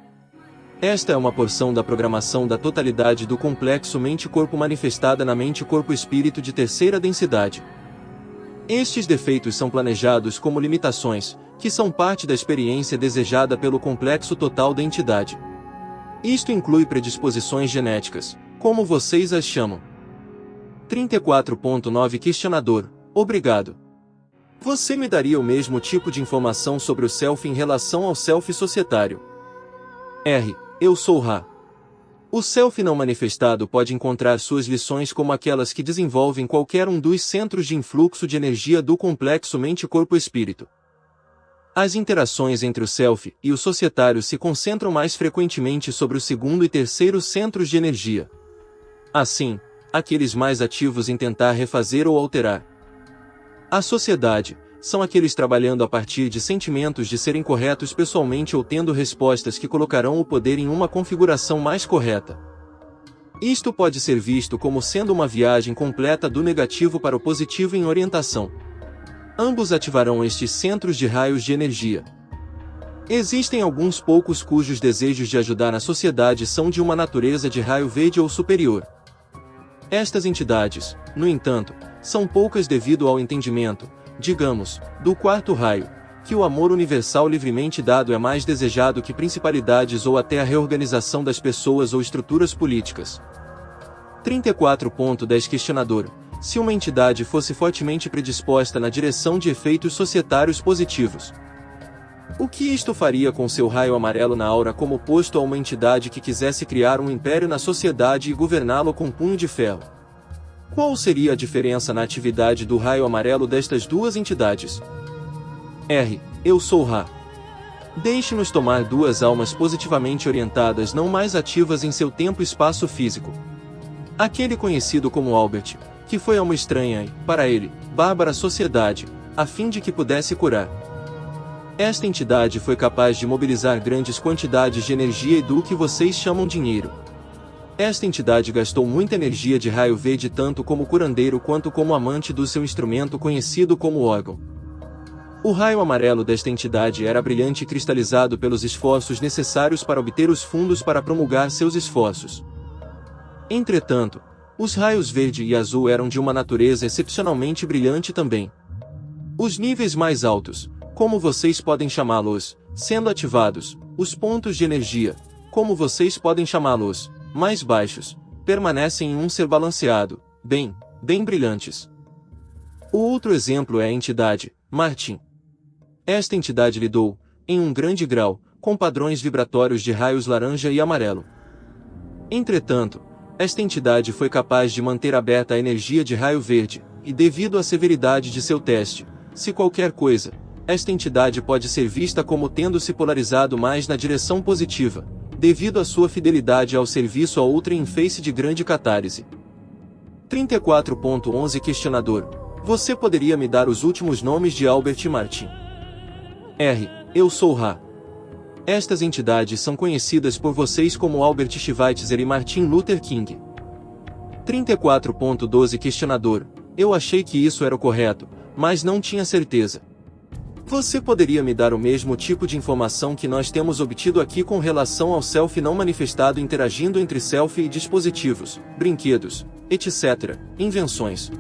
Esta é uma porção da programação da totalidade do complexo mente-corpo manifestada na mente-corpo-espírito de terceira densidade. Estes defeitos são planejados como limitações, que são parte da experiência desejada pelo complexo total da entidade. Isto inclui predisposições genéticas, como vocês as chamam. 34.9 Questionador: obrigado. Você me daria o mesmo tipo de informação sobre o self em relação ao self societário? R. Eu sou Ra. O self não manifestado pode encontrar suas lições como aquelas que desenvolvem qualquer um dos centros de influxo de energia do complexo mente-corpo-espírito. As interações entre o self e o societário se concentram mais frequentemente sobre o segundo e terceiro centros de energia. Assim, aqueles mais ativos em tentar refazer ou alterar a sociedade são aqueles trabalhando a partir de sentimentos de serem corretos pessoalmente ou tendo respostas que colocarão o poder em uma configuração mais correta. Isto pode ser visto como sendo uma viagem completa do negativo para o positivo em orientação. Ambos ativarão estes centros de raios de energia. Existem alguns poucos cujos desejos de ajudar a sociedade são de uma natureza de raio verde ou superior. Estas entidades, no entanto, são poucas devido ao entendimento, digamos, do quarto raio, que o amor universal livremente dado é mais desejado que principalidades ou até a reorganização das pessoas ou estruturas políticas. 34.10 Questionador: se uma entidade fosse fortemente predisposta na direção de efeitos societários positivos, O que isto faria com seu raio amarelo na aura como oposto a uma entidade que quisesse criar um império na sociedade e governá-lo com punho de ferro? Qual seria a diferença na atividade do raio amarelo destas duas entidades? R. Eu sou Ra. Deixe-nos tomar duas almas positivamente orientadas não mais ativas em seu tempo e espaço físico. Aquele conhecido como Albert, que foi alma estranha e, para ele, bárbara sociedade, a fim de que pudesse curar. Esta entidade foi capaz de mobilizar grandes quantidades de energia e do que vocês chamam dinheiro. Esta entidade gastou muita energia de raio verde tanto como curandeiro quanto como amante do seu instrumento conhecido como órgão. O raio amarelo desta entidade era brilhante e cristalizado pelos esforços necessários para obter os fundos para promulgar seus esforços. Entretanto, os raios verde e azul eram de uma natureza excepcionalmente brilhante também. Os níveis mais altos, como vocês podem chamá-los, sendo ativados, os pontos de energia, como vocês podem chamá-los, mais baixos, permanecem em um ser balanceado, bem brilhantes. O outro exemplo é a entidade, Martin. Esta entidade lidou, em um grande grau, com padrões vibratórios de raios laranja e amarelo. Entretanto, esta entidade foi capaz de manter aberta a energia de raio verde, e devido à severidade de seu teste, se qualquer coisa, esta entidade pode ser vista como tendo se polarizado mais na direção positiva, devido à sua fidelidade ao serviço a outrem em face de grande catárese. 34.11 Questionador. Você poderia me dar os últimos nomes de Albert e Martin? R. Eu sou Ra. Estas entidades são conhecidas por vocês como Albert Schweitzer e Martin Luther King. 34.12 Questionador. Eu achei que isso era o correto, mas não tinha certeza. Você poderia me dar o mesmo tipo de informação que nós temos obtido aqui com relação ao self não manifestado interagindo entre self e dispositivos, brinquedos, etc., invenções?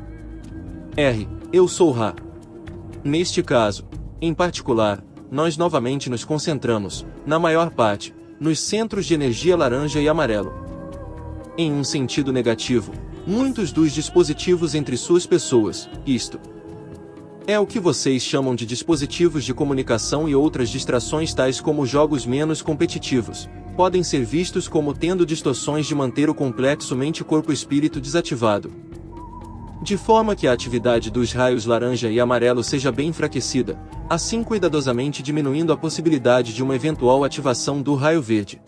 R. Eu sou Ra. Neste caso, em particular, nós novamente nos concentramos, na maior parte, nos centros de energia laranja e amarelo. Em um sentido negativo, muitos dos dispositivos entre suas pessoas, isto é o que vocês chamam de dispositivos de comunicação e outras distrações tais como jogos menos competitivos, podem ser vistos como tendo distorções de manter o complexo mente-corpo-espírito desativado. De forma que a atividade dos raios laranja e amarelo seja bem enfraquecida, assim cuidadosamente diminuindo a possibilidade de uma eventual ativação do raio verde.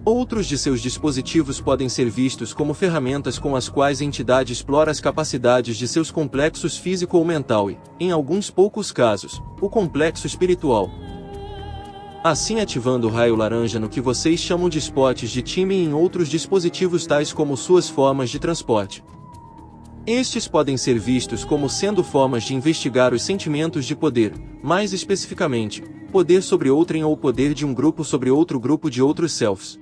Outros de seus dispositivos podem ser vistos como ferramentas com as quais a entidade explora as capacidades de seus complexos físico ou mental e, em alguns poucos casos, o complexo espiritual. Assim ativando o raio laranja no que vocês chamam de spots de time e em outros dispositivos tais como suas formas de transporte. Estes podem ser vistos como sendo formas de investigar os sentimentos de poder, mais especificamente, poder sobre outrem ou poder de um grupo sobre outro grupo de outros selves.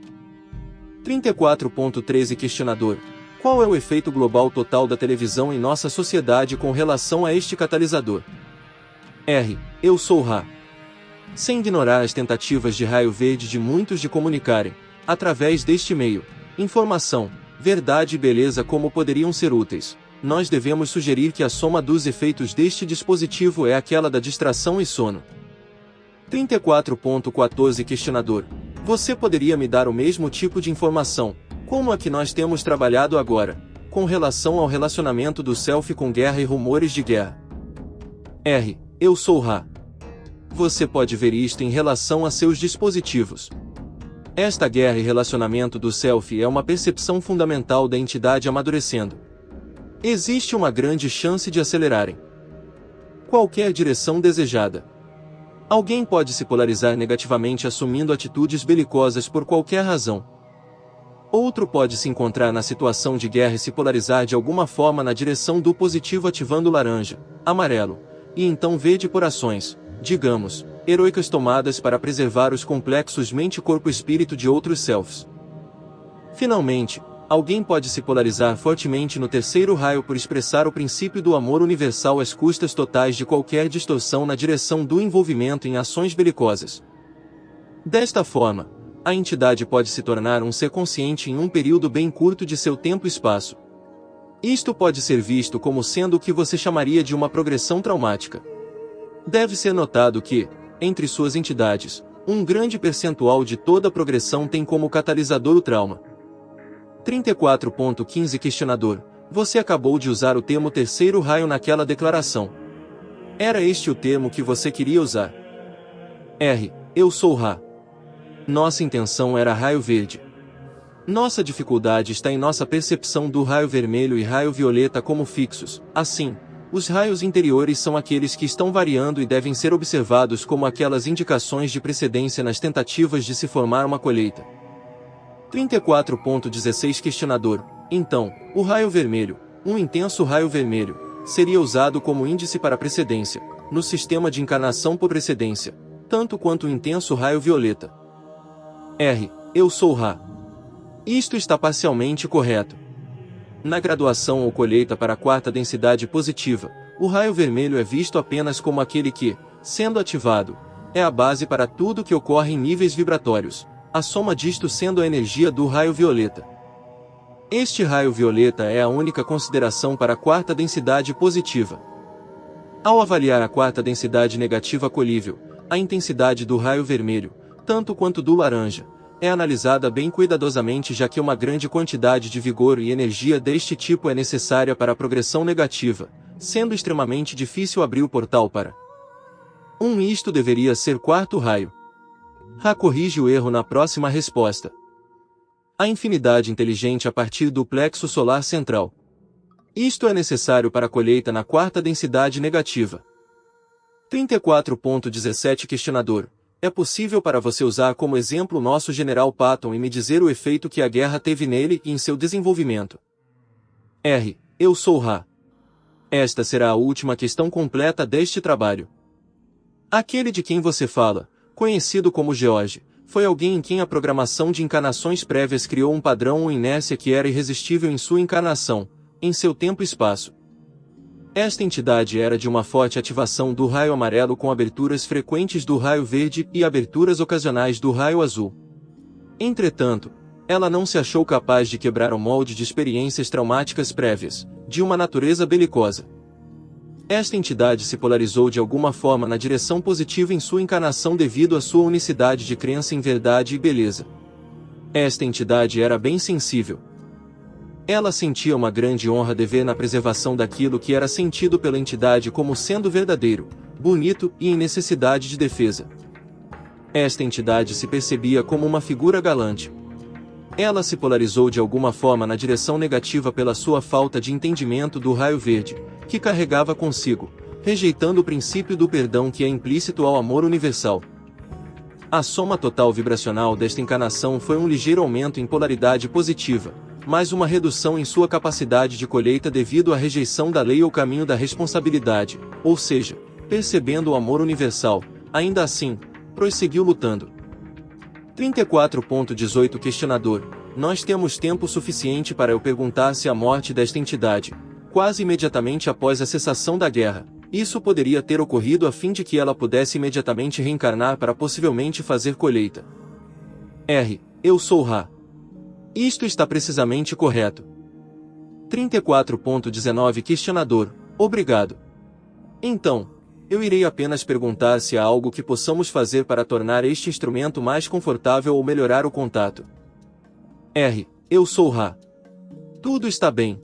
34.13 Questionador. Qual é o efeito global total da televisão em nossa sociedade com relação a este catalisador? R. Eu sou Ra. Sem ignorar as tentativas de raio verde de muitos de comunicarem, através deste meio, informação, verdade e beleza como poderiam ser úteis, nós devemos sugerir que a soma dos efeitos deste dispositivo é aquela da distração e sono. 34.14 Questionador. Você poderia me dar o mesmo tipo de informação, como a que nós temos trabalhado agora, com relação ao relacionamento do self com guerra e rumores de guerra? R. Eu sou Ra. Você pode ver isto em relação a seus dispositivos. Esta guerra e relacionamento do self é uma percepção fundamental da entidade amadurecendo. Existe uma grande chance de acelerarem qualquer direção desejada. Alguém pode se polarizar negativamente assumindo atitudes belicosas por qualquer razão. Outro pode se encontrar na situação de guerra e se polarizar de alguma forma na direção do positivo ativando laranja, amarelo, e então verde por ações, digamos, heroicas tomadas para preservar os complexos mente-corpo-espírito de outros selves. Finalmente, alguém pode se polarizar fortemente no terceiro raio por expressar o princípio do amor universal às custas totais de qualquer distorção na direção do envolvimento em ações belicosas. Desta forma, a entidade pode se tornar um ser consciente em um período bem curto de seu tempo e espaço. Isto pode ser visto como sendo o que você chamaria de uma progressão traumática. Deve ser notado que, entre suas entidades, um grande percentual de toda a progressão tem como catalisador o trauma. 34.15 Questionador: você acabou de usar o termo terceiro raio naquela declaração. Era este o termo que você queria usar? R. Eu sou Ra. Nossa intenção era raio verde. Nossa dificuldade está em nossa percepção do raio vermelho e raio violeta como fixos. Assim, os raios interiores são aqueles que estão variando e devem ser observados como aquelas indicações de precedência nas tentativas de se formar uma colheita. 34.16 Questionador: então, o raio vermelho, um intenso raio vermelho, seria usado como índice para precedência, no sistema de encarnação por precedência, tanto quanto o intenso raio violeta. R. Eu sou Ra. Isto está parcialmente correto. Na graduação ou colheita para a quarta densidade positiva, o raio vermelho é visto apenas como aquele que, sendo ativado, é a base para tudo que ocorre em níveis vibratórios, a soma disto sendo a energia do raio violeta. Este raio violeta é a única consideração para a quarta densidade positiva. Ao avaliar a quarta densidade negativa colível, a intensidade do raio vermelho, tanto quanto do laranja, é analisada bem cuidadosamente, já que uma grande quantidade de vigor e energia deste tipo é necessária para a progressão negativa, sendo extremamente difícil abrir o portal para isto deveria ser quarto raio. Ra corrige o erro na próxima resposta. A infinidade inteligente a partir do plexo solar central. Isto é necessário para a colheita na quarta densidade negativa. 34.17 Questionador: é possível para você usar como exemplo o nosso General Patton e me dizer o efeito que a guerra teve nele e em seu desenvolvimento? R. Eu sou Ra. Esta será a última questão completa deste trabalho. Aquele de quem você fala, conhecido como George, foi alguém em quem a programação de encarnações prévias criou um padrão ou inércia que era irresistível em sua encarnação, em seu tempo e espaço. Esta entidade era de uma forte ativação do raio amarelo com aberturas frequentes do raio verde e aberturas ocasionais do raio azul. Entretanto, ela não se achou capaz de quebrar o molde de experiências traumáticas prévias, de uma natureza belicosa. Esta entidade se polarizou de alguma forma na direção positiva em sua encarnação devido à sua unicidade de crença em verdade e beleza. Esta entidade era bem sensível. Ela sentia uma grande honra dever na preservação daquilo que era sentido pela entidade como sendo verdadeiro, bonito e em necessidade de defesa. Esta entidade se percebia como uma figura galante. Ela se polarizou de alguma forma na direção negativa pela sua falta de entendimento do raio verde, que carregava consigo, rejeitando o princípio do perdão que é implícito ao amor universal. A soma total vibracional desta encarnação foi um ligeiro aumento em polaridade positiva, mas uma redução em sua capacidade de colheita devido à rejeição da lei ou caminho da responsabilidade, ou seja, percebendo o amor universal, ainda assim, prosseguiu lutando. 34.18 Questionador: nós temos tempo suficiente para eu perguntar se a morte desta entidade, quase imediatamente após a cessação da guerra, isso poderia ter ocorrido a fim de que ela pudesse imediatamente reencarnar para possivelmente fazer colheita? R. Eu sou Ra. Isto está precisamente correto. 34.19 Questionador: obrigado. Então, eu irei apenas perguntar se há algo que possamos fazer para tornar este instrumento mais confortável ou melhorar o contato. R. Eu sou Ra. Tudo está bem.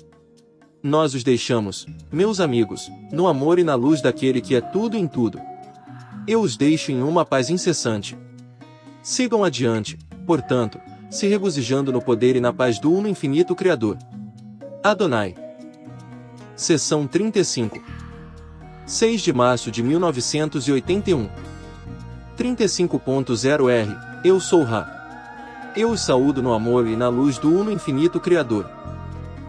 Nós os deixamos, meus amigos, no amor e na luz daquele que é tudo em tudo. Eu os deixo em uma paz incessante. Sigam adiante, portanto, se regozijando no poder e na paz do Uno Infinito Criador. Adonai. Seção 35. 6 de março de 1981. 35.0 R. Eu sou Ra. Eu os saúdo no amor e na luz do Uno Infinito Criador.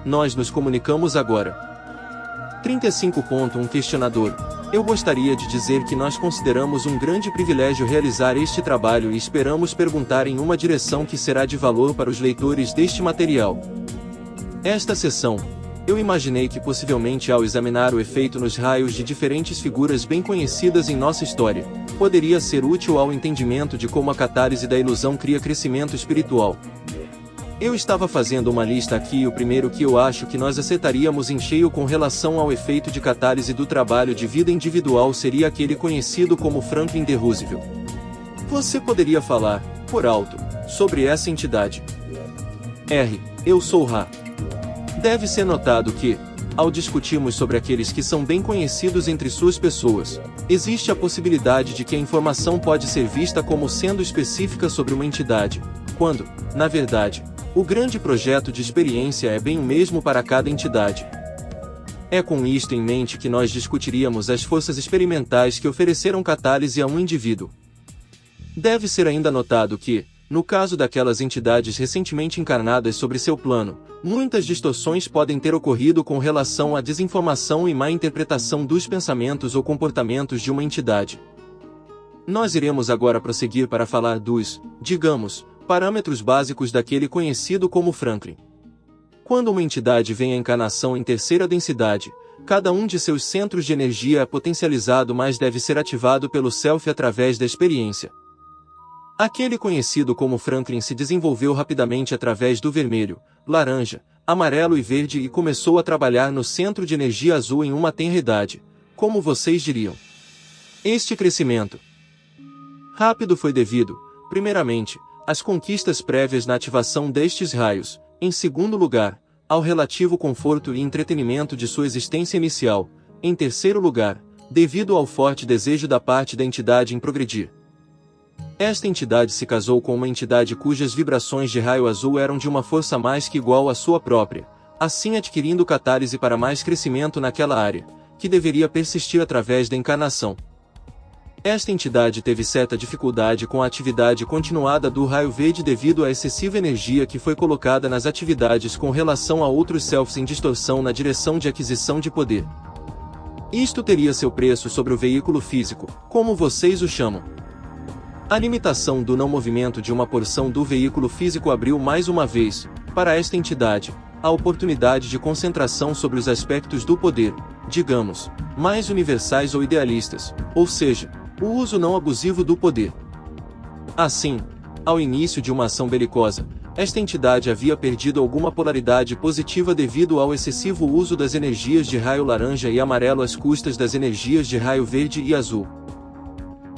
Nós nos comunicamos agora. 35.1 Questionador: eu gostaria de dizer que nós consideramos um grande privilégio realizar este trabalho e esperamos perguntar em uma direção que será de valor para os leitores deste material. Esta sessão, eu imaginei que possivelmente ao examinar o efeito nos raios de diferentes figuras bem conhecidas em nossa história, poderia ser útil ao entendimento de como a catálise da ilusão cria crescimento espiritual. Eu estava fazendo uma lista aqui e o primeiro que eu acho que nós acertaríamos em cheio com relação ao efeito de catálise do trabalho de vida individual seria aquele conhecido como Franklin D. Roosevelt. Você poderia falar, por alto, sobre essa entidade? Eu sou Ra. Deve ser notado que, ao discutirmos sobre aqueles que são bem conhecidos entre suas pessoas, existe a possibilidade de que a informação pode ser vista como sendo específica sobre uma entidade, quando, na verdade, o grande projeto de experiência é bem o mesmo para cada entidade. É com isto em mente que nós discutiríamos as forças experimentais que ofereceram catálise a um indivíduo. Deve ser ainda notado que, no caso daquelas entidades recentemente encarnadas sobre seu plano, muitas distorções podem ter ocorrido com relação à desinformação e má interpretação dos pensamentos ou comportamentos de uma entidade. Nós iremos agora prosseguir para falar dos, digamos, parâmetros básicos daquele conhecido como Franklin. Quando uma entidade vem à encarnação em terceira densidade, cada um de seus centros de energia é potencializado, mas deve ser ativado pelo Self através da experiência. Aquele conhecido como Franklin se desenvolveu rapidamente através do vermelho, laranja, amarelo e verde e começou a trabalhar no centro de energia azul em uma tenra idade, como vocês diriam. Este crescimento rápido foi devido, primeiramente, às conquistas prévias na ativação destes raios, em segundo lugar, ao relativo conforto e entretenimento de sua existência inicial, em terceiro lugar, devido ao forte desejo da parte da entidade em progredir. Esta entidade se casou com uma entidade cujas vibrações de raio azul eram de uma força mais que igual à sua própria, assim adquirindo catálise para mais crescimento naquela área, que deveria persistir através da encarnação. Esta entidade teve certa dificuldade com a atividade continuada do raio verde devido à excessiva energia que foi colocada nas atividades com relação a outros selfs em distorção na direção de aquisição de poder. Isto teria seu preço sobre o veículo físico, como vocês o chamam. A limitação do não-movimento de uma porção do veículo físico abriu mais uma vez, para esta entidade, a oportunidade de concentração sobre os aspectos do poder, digamos, mais universais ou idealistas, ou seja, o uso não abusivo do poder. Assim, ao início de uma ação belicosa, esta entidade havia perdido alguma polaridade positiva devido ao excessivo uso das energias de raio laranja e amarelo às custas das energias de raio verde e azul.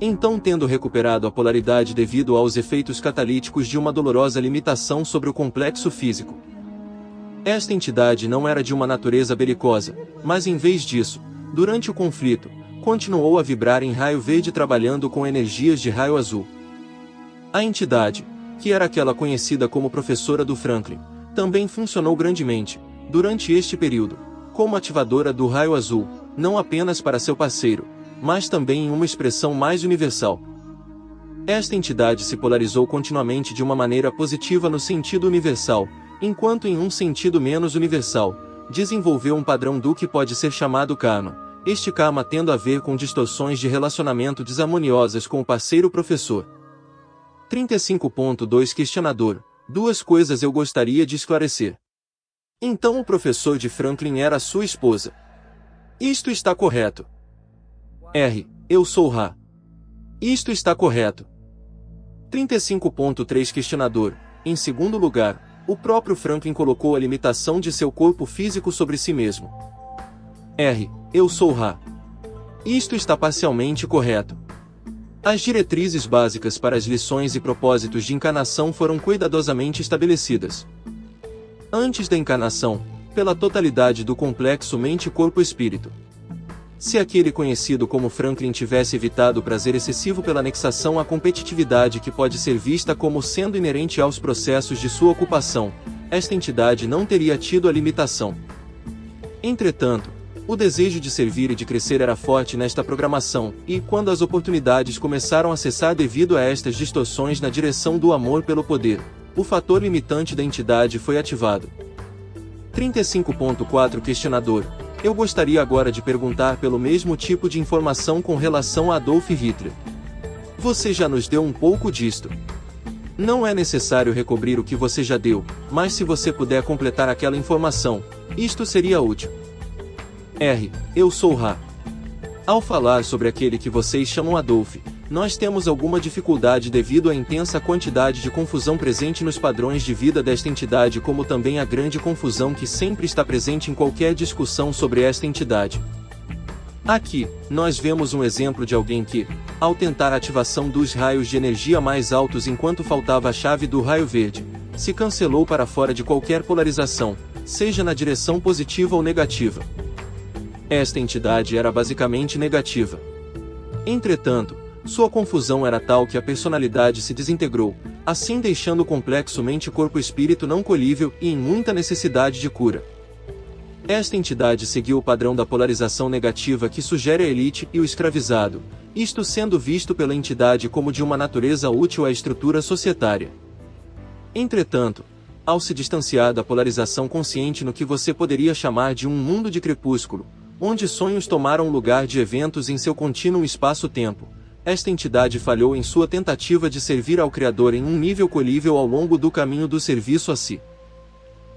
Então, tendo recuperado a polaridade devido aos efeitos catalíticos de uma dolorosa limitação sobre o complexo físico, esta entidade não era de uma natureza belicosa, mas em vez disso, durante o conflito, continuou a vibrar em raio verde trabalhando com energias de raio azul. A entidade, que era aquela conhecida como professora do Franklin, também funcionou grandemente, durante este período, como ativadora do raio azul, não apenas para seu parceiro, mas também em uma expressão mais universal. Esta entidade se polarizou continuamente de uma maneira positiva no sentido universal, enquanto em um sentido menos universal, desenvolveu um padrão do que pode ser chamado karma, este karma tendo a ver com distorções de relacionamento desarmoniosas com o parceiro professor. 35.2 Questionador. Duas coisas eu gostaria de esclarecer. Então o professor de Franklin era sua esposa. Isto está correto. Eu sou Ra. Isto está correto. 35.3 Questionador. Em segundo lugar, o próprio Franklin colocou a limitação de seu corpo físico sobre si mesmo. Eu sou Ra. Isto está parcialmente correto. As diretrizes básicas para as lições e propósitos de encarnação foram cuidadosamente estabelecidas antes da encarnação, pela totalidade do complexo mente-corpo-espírito. Se aquele conhecido como Franklin tivesse evitado o prazer excessivo pela anexação à competitividade que pode ser vista como sendo inerente aos processos de sua ocupação, esta entidade não teria tido a limitação. Entretanto, o desejo de servir e de crescer era forte nesta programação, e quando as oportunidades começaram a cessar devido a estas distorções na direção do amor pelo poder, o fator limitante da entidade foi ativado. 35.4 Questionador. Eu gostaria agora de perguntar pelo mesmo tipo de informação com relação a Adolf Hitler. Você já nos deu um pouco disto. Não é necessário recobrir o que você já deu, mas se você puder completar aquela informação, isto seria útil. Eu sou Ra. Ao falar sobre aquele que vocês chamam Adolf, nós temos alguma dificuldade devido à intensa quantidade de confusão presente nos padrões de vida desta entidade, como também a grande confusão que sempre está presente em qualquer discussão sobre esta entidade. Aqui, nós vemos um exemplo de alguém que, ao tentar a ativação dos raios de energia mais altos enquanto faltava a chave do raio verde, se cancelou para fora de qualquer polarização, seja na direção positiva ou negativa. Esta entidade era basicamente negativa. Entretanto, sua confusão era tal que a personalidade se desintegrou, assim deixando o complexo mente-corpo-espírito não colível e em muita necessidade de cura. Esta entidade seguiu o padrão da polarização negativa que sugere a elite e o escravizado, isto sendo visto pela entidade como de uma natureza útil à estrutura societária. Entretanto, ao se distanciar da polarização consciente no que você poderia chamar de um mundo de crepúsculo, onde sonhos tomaram lugar de eventos em seu contínuo espaço-tempo, esta entidade falhou em sua tentativa de servir ao Criador em um nível colível ao longo do caminho do serviço a si.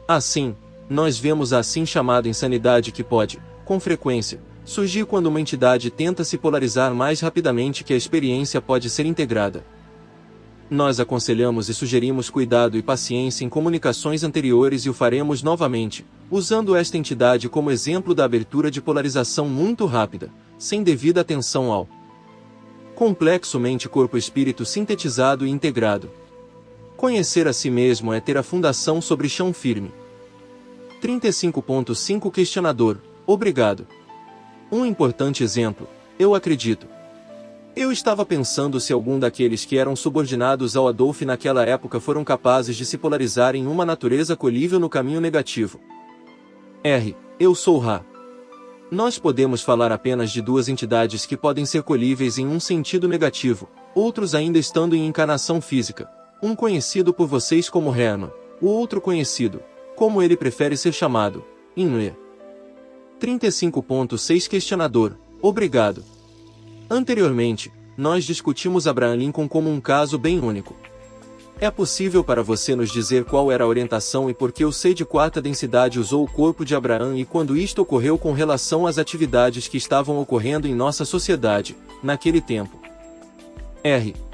Assim, nós vemos a assim chamada insanidade que pode, com frequência, surgir quando uma entidade tenta se polarizar mais rapidamente que a experiência pode ser integrada. Nós aconselhamos e sugerimos cuidado e paciência em comunicações anteriores e o faremos novamente, usando esta entidade como exemplo da abertura de polarização muito rápida, sem devida atenção ao complexo mente-corpo-espírito sintetizado e integrado. Conhecer a si mesmo é ter a fundação sobre chão firme. 35.5 Questionador, obrigado. Um importante exemplo, eu acredito. Eu estava pensando se algum daqueles que eram subordinados ao Adolf naquela época foram capazes de se polarizar em uma natureza colível no caminho negativo. Eu sou Ra. Nós podemos falar apenas de duas entidades que podem ser colíveis em um sentido negativo, outros ainda estando em encarnação física, um conhecido por vocês como Hermann, o outro conhecido, como ele prefere ser chamado, Inle. 35.6 Questionador, obrigado. Anteriormente, nós discutimos Abraham Lincoln como um caso bem único. É possível para você nos dizer qual era a orientação e por que o C de quarta densidade usou o corpo de Abraham e quando isto ocorreu com relação às atividades que estavam ocorrendo em nossa sociedade, naquele tempo?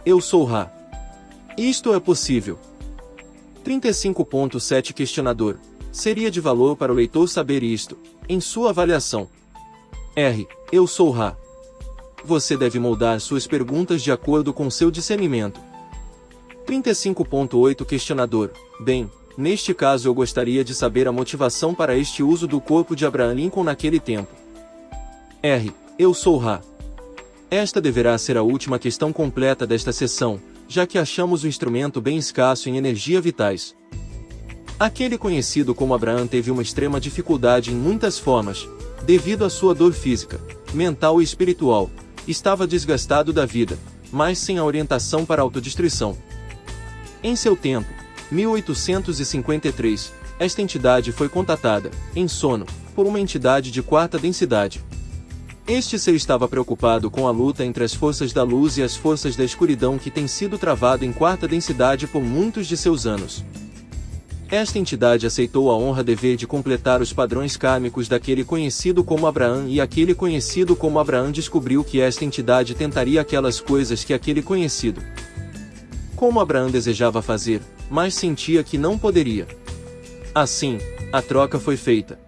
Eu sou Ra. Isto é possível. 35.7 Questionador. Seria de valor para o leitor saber isto, em sua avaliação. Eu sou Ra. Você deve moldar suas perguntas de acordo com seu discernimento. 35.8 Questionador. Bem, neste caso eu gostaria de saber a motivação para este uso do corpo de Abraham Lincoln naquele tempo. Eu sou Ra. Esta deverá ser a última questão completa desta sessão, já que achamos o instrumento bem escasso em energia vitais. Aquele conhecido como Abraham teve uma extrema dificuldade em muitas formas, devido à sua dor física, mental e espiritual. Estava desgastado da vida, mas sem a orientação para a autodestruição. Em seu tempo, 1853, esta entidade foi contatada, em sono, por uma entidade de quarta densidade. Este ser estava preocupado com a luta entre as forças da luz e as forças da escuridão que tem sido travado em quarta densidade por muitos de seus anos. Esta entidade aceitou a honra-dever de completar os padrões kármicos daquele conhecido como Abraham e aquele conhecido como Abraham descobriu que esta entidade tentaria aquelas coisas que aquele conhecido como Abraham desejava fazer, mas sentia que não poderia. Assim, a troca foi feita.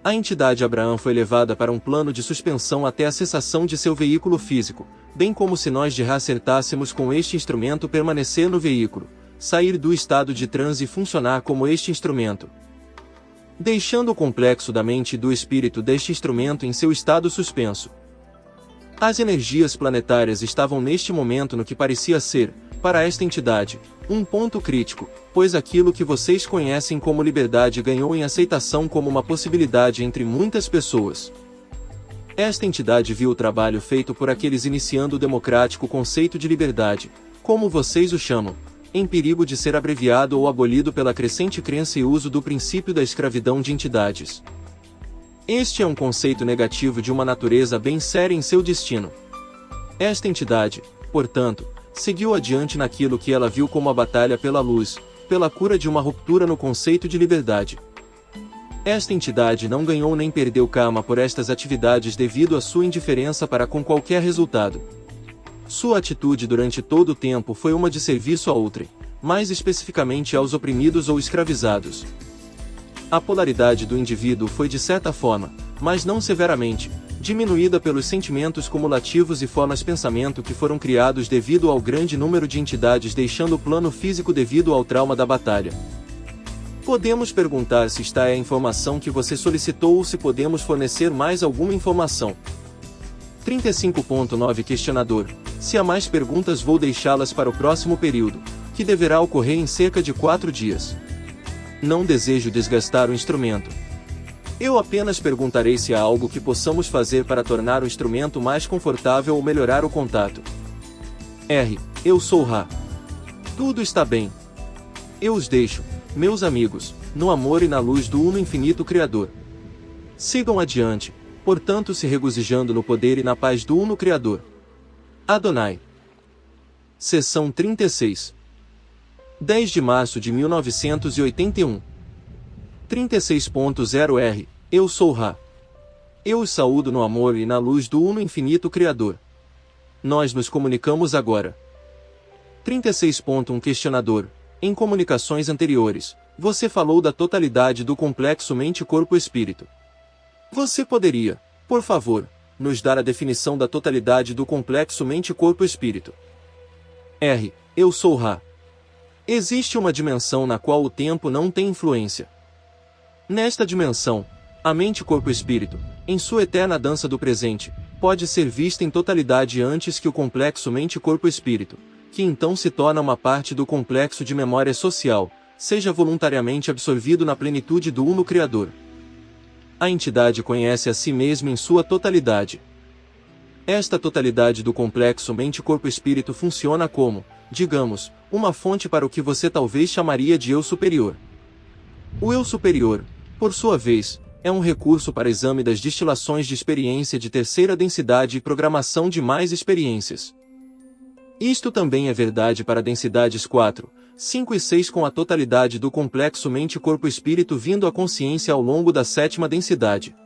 A entidade Abraham foi levada para um plano de suspensão até a cessação de seu veículo físico, bem como se nós de Ra acertássemos com este instrumento permanecer no veículo, sair do estado de transe e funcionar como este instrumento, deixando o complexo da mente e do espírito deste instrumento em seu estado suspenso. As energias planetárias estavam neste momento no que parecia ser, para esta entidade, um ponto crítico, pois aquilo que vocês conhecem como liberdade ganhou em aceitação como uma possibilidade entre muitas pessoas. Esta entidade viu o trabalho feito por aqueles iniciando o democrático conceito de liberdade, como vocês o chamam, em perigo de ser abreviado ou abolido pela crescente crença e uso do princípio da escravidão de entidades. Este é um conceito negativo de uma natureza bem séria em seu destino. Esta entidade, portanto, seguiu adiante naquilo que ela viu como a batalha pela luz, pela cura de uma ruptura no conceito de liberdade. Esta entidade não ganhou nem perdeu karma por estas atividades devido à sua indiferença para com qualquer resultado. Sua atitude durante todo o tempo foi uma de serviço a outrem, mais especificamente aos oprimidos ou escravizados. A polaridade do indivíduo foi de certa forma, mas não severamente, diminuída pelos sentimentos cumulativos e formas de pensamento que foram criados devido ao grande número de entidades deixando o plano físico devido ao trauma da batalha. Podemos perguntar se esta é a informação que você solicitou ou se podemos fornecer mais alguma informação. 35.9 Questionador. Se há mais perguntas vou deixá-las para o próximo período, que deverá ocorrer em cerca de 4 dias. Não desejo desgastar o instrumento. Eu apenas perguntarei se há algo que possamos fazer para tornar o instrumento mais confortável ou melhorar o contato. R. Eu sou Ra. Tudo está bem. Eu os deixo, meus amigos, no amor e na luz do Uno Infinito Criador. Sigam adiante, portanto se regozijando no poder e na paz do Uno Criador. Adonai. Seção 36. 10 de março de 1981. 36.0 R. Eu sou Ra. Eu os saúdo no amor e na luz do Uno Infinito Criador. Nós nos comunicamos agora. 36.1 Questionador. Em comunicações anteriores, você falou da totalidade do complexo mente-corpo-espírito. Você poderia, por favor, nos dar a definição da totalidade do complexo mente-corpo-espírito? R. Eu sou Ra. Existe uma dimensão na qual o tempo não tem influência. Nesta dimensão, a mente-corpo-espírito, em sua eterna dança do presente, pode ser vista em totalidade antes que o complexo mente-corpo-espírito, que então se torna uma parte do complexo de memória social, seja voluntariamente absorvido na plenitude do Uno Criador. A entidade conhece a si mesma em sua totalidade. Esta totalidade do complexo mente-corpo-espírito funciona como, digamos, uma fonte para o que você talvez chamaria de Eu Superior. O Eu Superior, por sua vez, é um recurso para exame das destilações de experiência de terceira densidade e programação de mais experiências. Isto também é verdade para densidades 4, 5 e 6 com a totalidade do complexo mente-corpo-espírito vindo à consciência ao longo da sétima densidade.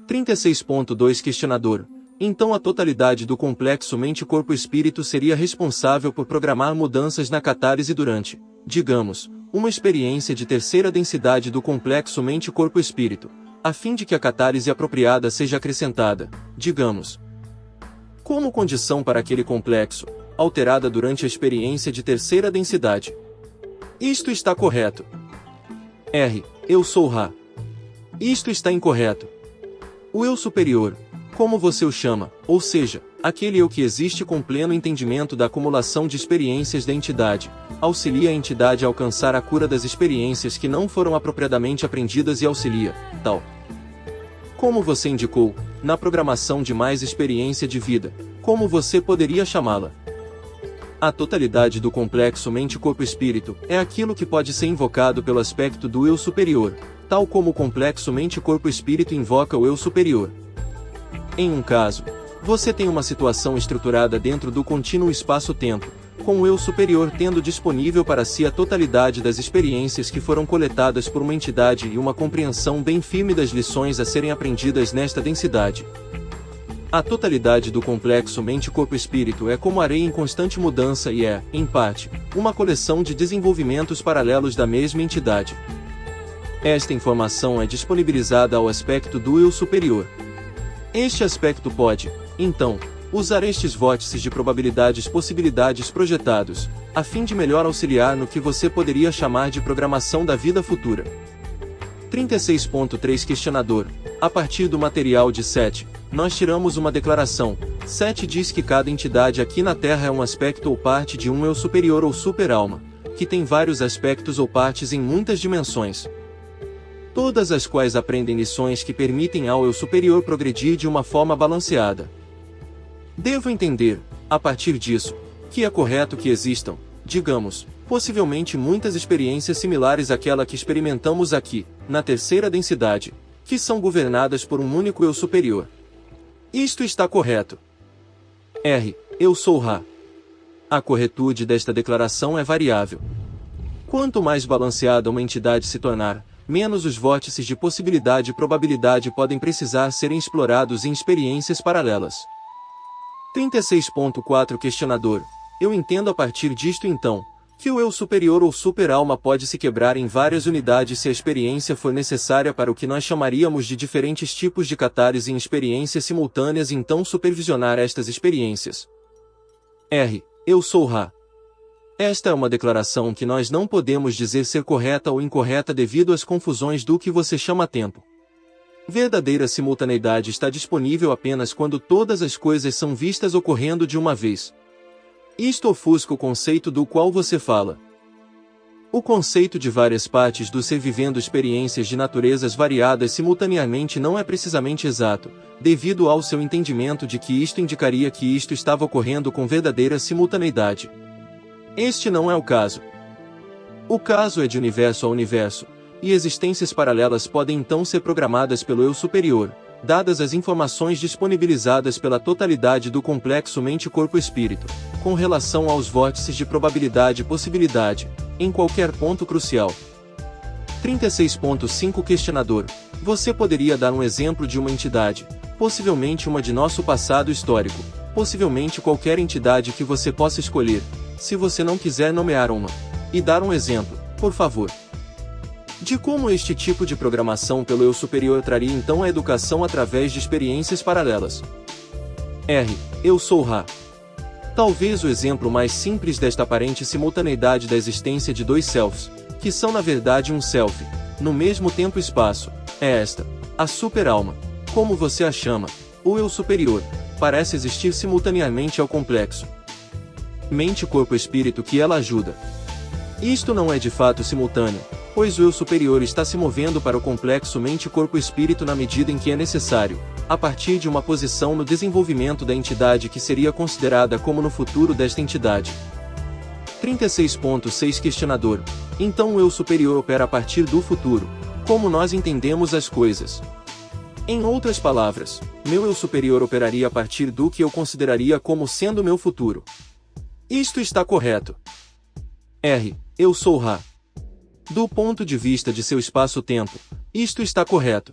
36.2 Questionador. Então a totalidade do complexo mente-corpo-espírito seria responsável por programar mudanças na catálise durante, digamos, uma experiência de terceira densidade do complexo mente-corpo-espírito, a fim de que a catálise apropriada seja acrescentada, digamos, como condição para aquele complexo, alterada durante a experiência de terceira densidade. Isto está correto. R. Eu sou Ra. Isto está incorreto. O Eu Superior, como você o chama, ou seja, aquele Eu que existe com pleno entendimento da acumulação de experiências da entidade, auxilia a entidade a alcançar a cura das experiências que não foram apropriadamente aprendidas e auxilia, tal como você indicou, na programação de mais experiência de vida, como você poderia chamá-la. A totalidade do complexo mente-corpo-espírito é aquilo que pode ser invocado pelo aspecto do Eu Superior, tal como o complexo mente-corpo-espírito invoca o Eu Superior. Em um caso, você tem uma situação estruturada dentro do contínuo espaço-tempo, com o Eu Superior tendo disponível para si a totalidade das experiências que foram coletadas por uma entidade e uma compreensão bem firme das lições a serem aprendidas nesta densidade. A totalidade do complexo mente-corpo-espírito é como areia em constante mudança e é, em parte, uma coleção de desenvolvimentos paralelos da mesma entidade. Esta informação é disponibilizada ao aspecto do Eu Superior. Este aspecto pode, então, usar estes vórtices de possibilidades projetados, a fim de melhor auxiliar no que você poderia chamar de programação da vida futura. 36.3 Questionador. A partir do material de 7, nós tiramos uma declaração. 7 diz que cada entidade aqui na Terra é um aspecto ou parte de um Eu Superior ou super-alma, que tem vários aspectos ou partes em muitas dimensões, todas as quais aprendem lições que permitem ao Eu Superior progredir de uma forma balanceada. Devo entender, a partir disso, que é correto que existam, digamos, possivelmente muitas experiências similares àquela que experimentamos aqui, na terceira densidade, que são governadas por um único Eu Superior. Isto está correto. R. Eu sou Ra. A corretude desta declaração é variável. Quanto mais balanceada uma entidade se tornar, menos os vórtices de possibilidade e probabilidade podem precisar serem explorados em experiências paralelas. 36.4 Questionador. Eu entendo a partir disto então, que o eu superior ou super-alma pode se quebrar em várias unidades se a experiência for necessária para o que nós chamaríamos de diferentes tipos de catálise em experiências simultâneas e então supervisionar estas experiências. Eu sou Ra. Esta é uma declaração que nós não podemos dizer ser correta ou incorreta devido às confusões do que você chama tempo. Verdadeira simultaneidade está disponível apenas quando todas as coisas são vistas ocorrendo de uma vez. Isto ofusca o conceito do qual você fala. O conceito de várias partes do ser vivendo experiências de naturezas variadas simultaneamente não é precisamente exato, devido ao seu entendimento de que isto indicaria que isto estava ocorrendo com verdadeira simultaneidade. Este não é o caso. O caso é de universo a universo, e existências paralelas podem então ser programadas pelo eu superior, dadas as informações disponibilizadas pela totalidade do complexo mente-corpo-espírito, com relação aos vórtices de probabilidade e possibilidade, em qualquer ponto crucial. 36.5 Questionador. Você poderia dar um exemplo de uma entidade, possivelmente uma de nosso passado histórico, possivelmente qualquer entidade que você possa escolher, se você não quiser nomear uma, e dar um exemplo, por favor, de como este tipo de programação pelo eu superior traria então a educação através de experiências paralelas. Eu sou Ra. Talvez o exemplo mais simples desta aparente simultaneidade da existência de dois selves, que são na verdade um self, no mesmo tempo e espaço, é esta: a super-alma, como você a chama, o eu superior, parece existir simultaneamente ao complexo mente-corpo-espírito que ela ajuda. Isto não é de fato simultâneo, pois o eu superior está se movendo para o complexo mente-corpo-espírito na medida em que é necessário, a partir de uma posição no desenvolvimento da entidade que seria considerada como no futuro desta entidade. 36.6 Questionador. Então o eu superior opera a partir do futuro, como nós entendemos as coisas. Em outras palavras, meu eu superior operaria a partir do que eu consideraria como sendo meu futuro. Isto está correto. Eu sou Ra. Do ponto de vista de seu espaço-tempo, isto está correto.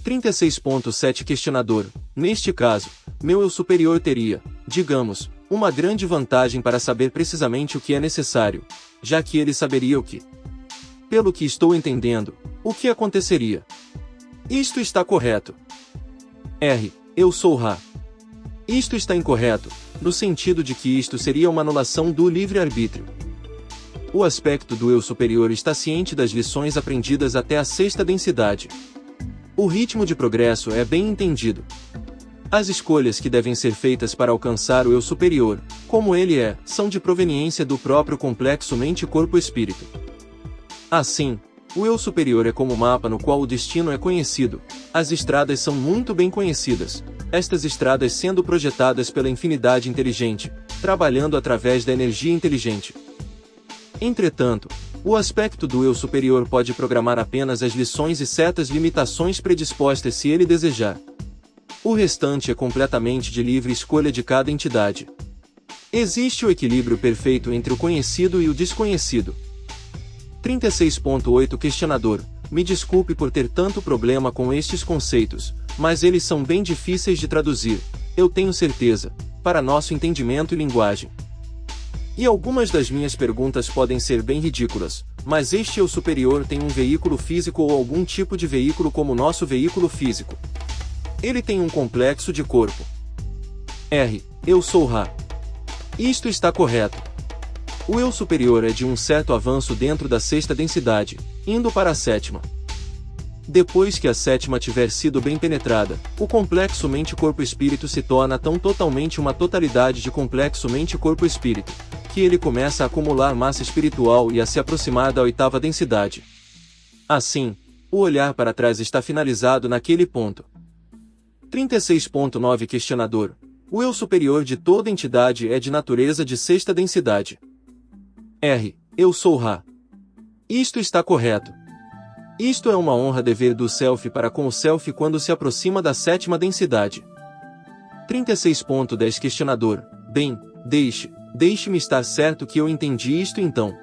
36.7 Questionador. Neste caso, meu eu superior teria, digamos, uma grande vantagem para saber precisamente o que é necessário, já que ele saberia o que. Pelo que estou entendendo, o que aconteceria. Isto está correto. Eu sou Ra. Isto está incorreto, no sentido de que isto seria uma anulação do livre-arbítrio. O aspecto do eu superior está ciente das lições aprendidas até a sexta densidade. O ritmo de progresso é bem entendido. As escolhas que devem ser feitas para alcançar o eu superior, como ele é, são de proveniência do próprio complexo mente-corpo-espírito. Assim, o eu superior é como o mapa no qual o destino é conhecido, as estradas são muito bem conhecidas, estas estradas sendo projetadas pela infinidade inteligente, trabalhando através da energia inteligente. Entretanto, o aspecto do eu superior pode programar apenas as lições e certas limitações predispostas se ele desejar. O restante é completamente de livre escolha de cada entidade. Existe o equilíbrio perfeito entre o conhecido e o desconhecido. 36.8 Questionador. Me desculpe por ter tanto problema com estes conceitos, mas eles são bem difíceis de traduzir, eu tenho certeza, para nosso entendimento e linguagem. E algumas das minhas perguntas podem ser bem ridículas, mas este eu superior tem um veículo físico ou algum tipo de veículo como nosso veículo físico. Ele tem um complexo de corpo. Eu sou Ra. Isto está correto. O eu superior é de um certo avanço dentro da sexta densidade, indo para a sétima. Depois que a sétima tiver sido bem penetrada, o complexo mente-corpo-espírito se torna tão totalmente uma totalidade de complexo mente-corpo-espírito, que ele começa a acumular massa espiritual e a se aproximar da oitava densidade. Assim, o olhar para trás está finalizado naquele ponto. 36.9 Questionador. O eu superior de toda entidade é de natureza de sexta densidade. Eu sou Ra. Isto está correto. Isto é uma honra dever do Self para com o Self quando se aproxima da sétima densidade. 36.10 Questionador. Bem, deixe-me estar certo que eu entendi isto então.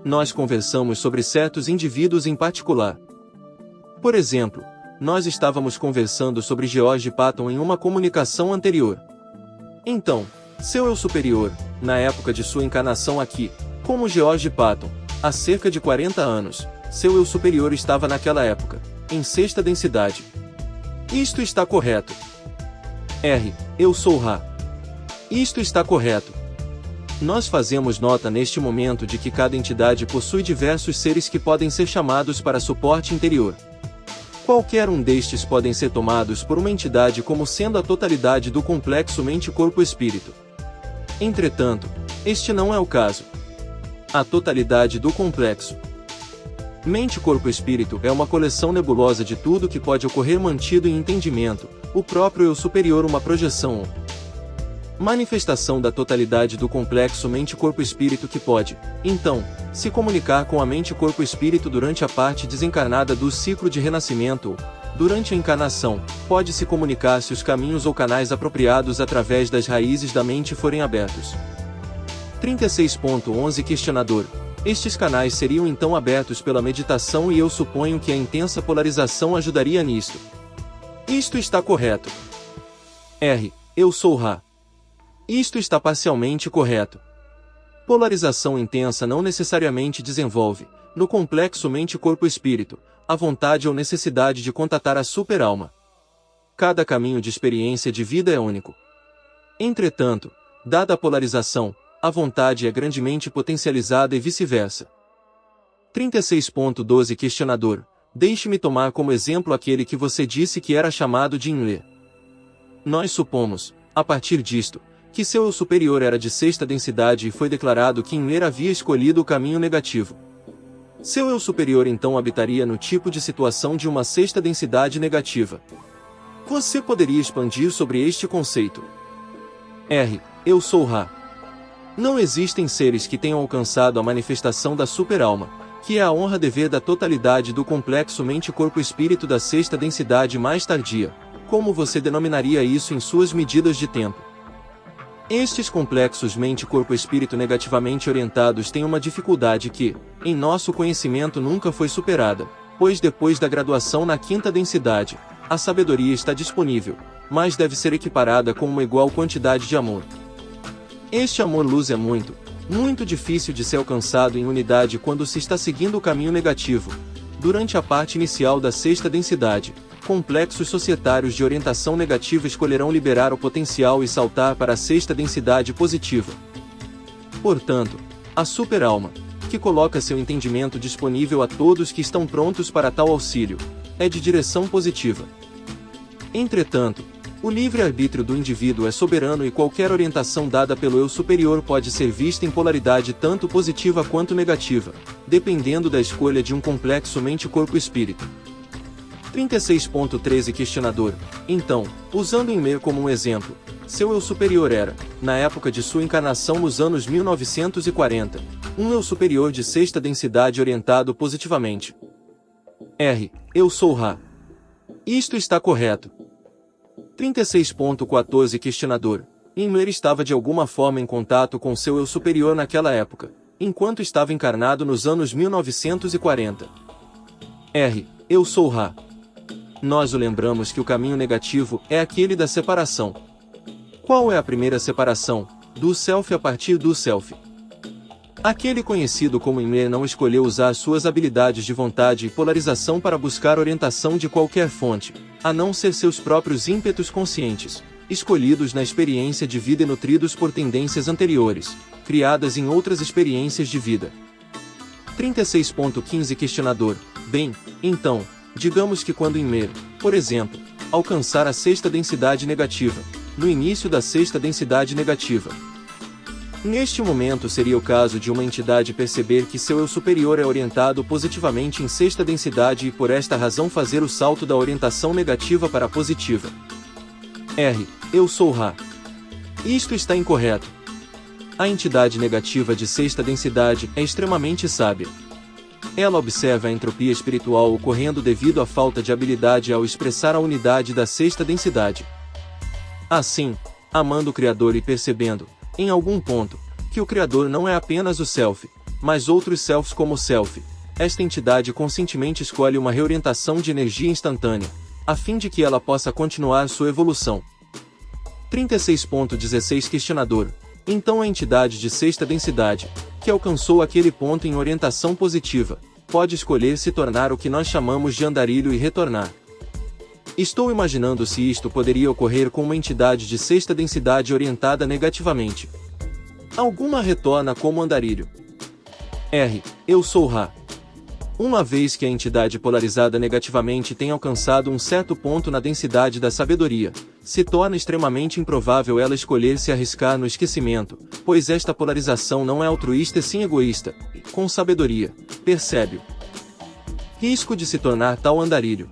Nós conversamos sobre certos indivíduos em particular. Por exemplo, nós estávamos conversando sobre George Patton em uma comunicação anterior. Então, seu eu superior, na época de sua encarnação aqui, como George Patton, há cerca de 40 anos, seu eu superior estava naquela época, em sexta densidade. Isto está correto. R. Eu sou Ra. Isto está correto. Nós fazemos nota neste momento de que cada entidade possui diversos seres que podem ser chamados para suporte interior. Qualquer um destes podem ser tomados por uma entidade como sendo a totalidade do complexo mente-corpo-espírito. Entretanto, este não é o caso. A totalidade do complexo mente-corpo-espírito é uma coleção nebulosa de tudo que pode ocorrer mantido em entendimento, o próprio eu superior uma projeção ou manifestação da totalidade do complexo mente-corpo-espírito que pode, então, se comunicar com a mente-corpo-espírito durante a parte desencarnada do ciclo de renascimento ou, durante a encarnação, pode se comunicar se os caminhos ou canais apropriados através das raízes da mente forem abertos. 36.11 Questionador. Estes canais seriam então abertos pela meditação e eu suponho que a intensa polarização ajudaria nisto. Isto está correto. R. Eu sou Ra. Isto está parcialmente correto. Polarização intensa não necessariamente desenvolve, no complexo mente-corpo-espírito, a vontade ou necessidade de contatar a super-alma. Cada caminho de experiência de vida é único. Entretanto, dada a polarização, a vontade é grandemente potencializada e vice-versa. 36.12 Questionador. Deixe-me tomar como exemplo aquele que você disse que era chamado de Inle. Nós supomos, a partir disto, que seu eu superior era de sexta densidade e foi declarado que Inle havia escolhido o caminho negativo. Seu eu superior então habitaria no tipo de situação de uma sexta densidade negativa. Você poderia expandir sobre este conceito? R. Eu sou Ra. Não existem seres que tenham alcançado a manifestação da super-alma, que é a honra-dever da totalidade do complexo mente-corpo-espírito da sexta densidade mais tardia. Como você denominaria isso em suas medidas de tempo? Estes complexos mente-corpo-espírito negativamente orientados têm uma dificuldade que, em nosso conhecimento nunca foi superada, pois depois da graduação na quinta densidade, a sabedoria está disponível, mas deve ser equiparada com uma igual quantidade de amor. Este amor-luz é muito, muito difícil de ser alcançado em unidade quando se está seguindo o caminho negativo. Durante a parte inicial da sexta densidade, complexos societários de orientação negativa escolherão liberar o potencial e saltar para a sexta densidade positiva. Portanto, a super-alma, que coloca seu entendimento disponível a todos que estão prontos para tal auxílio, é de direção positiva. Entretanto, o livre-arbítrio do indivíduo é soberano e qualquer orientação dada pelo eu superior pode ser vista em polaridade tanto positiva quanto negativa, dependendo da escolha de um complexo mente-corpo-espírito. 36.13 Questionador. Então, usando Inle como um exemplo, seu eu superior era, na época de sua encarnação nos anos 1940, um eu superior de sexta densidade orientado positivamente. R. Eu sou Ra. Isto está correto. 36.14 Questionador. Inle estava de alguma forma em contato com seu eu superior naquela época, enquanto estava encarnado nos anos 1940. R. Eu sou Ra. Nós o lembramos que o caminho negativo é aquele da separação. Qual é a primeira separação, do self a partir do self? Aquele conhecido como Inle não escolheu usar suas habilidades de vontade e polarização para buscar orientação de qualquer fonte, a não ser seus próprios ímpetos conscientes, escolhidos na experiência de vida e nutridos por tendências anteriores, criadas em outras experiências de vida. 36.15 Questionador. Bem, então, digamos que quando Inle, por exemplo, alcançar a sexta densidade negativa, no início da sexta densidade negativa. Neste momento seria o caso de uma entidade perceber que seu eu superior é orientado positivamente em sexta densidade e por esta razão fazer o salto da orientação negativa para a positiva. R. Eu sou Ra. Isto está incorreto. A entidade negativa de sexta densidade é extremamente sábia. Ela observa a entropia espiritual ocorrendo devido à falta de habilidade ao expressar a unidade da sexta densidade. Assim, amando o Criador e percebendo, em algum ponto, que o Criador não é apenas o Self, mas outros Selfs como o Self, esta entidade conscientemente escolhe uma reorientação de energia instantânea, a fim de que ela possa continuar sua evolução. 36.16 Questionador. Então a entidade de sexta densidade, que alcançou aquele ponto em orientação positiva, pode escolher se tornar o que nós chamamos de andarilho e retornar. Estou imaginando se isto poderia ocorrer com uma entidade de sexta densidade orientada negativamente. Alguma retorna como andarilho. R. Eu sou Ra. Uma vez que a entidade polarizada negativamente tem alcançado um certo ponto na densidade da sabedoria, se torna extremamente improvável ela escolher se arriscar no esquecimento, pois esta polarização não é altruísta e sim egoísta, com sabedoria, percebe-o. Risco de se tornar tal andarilho.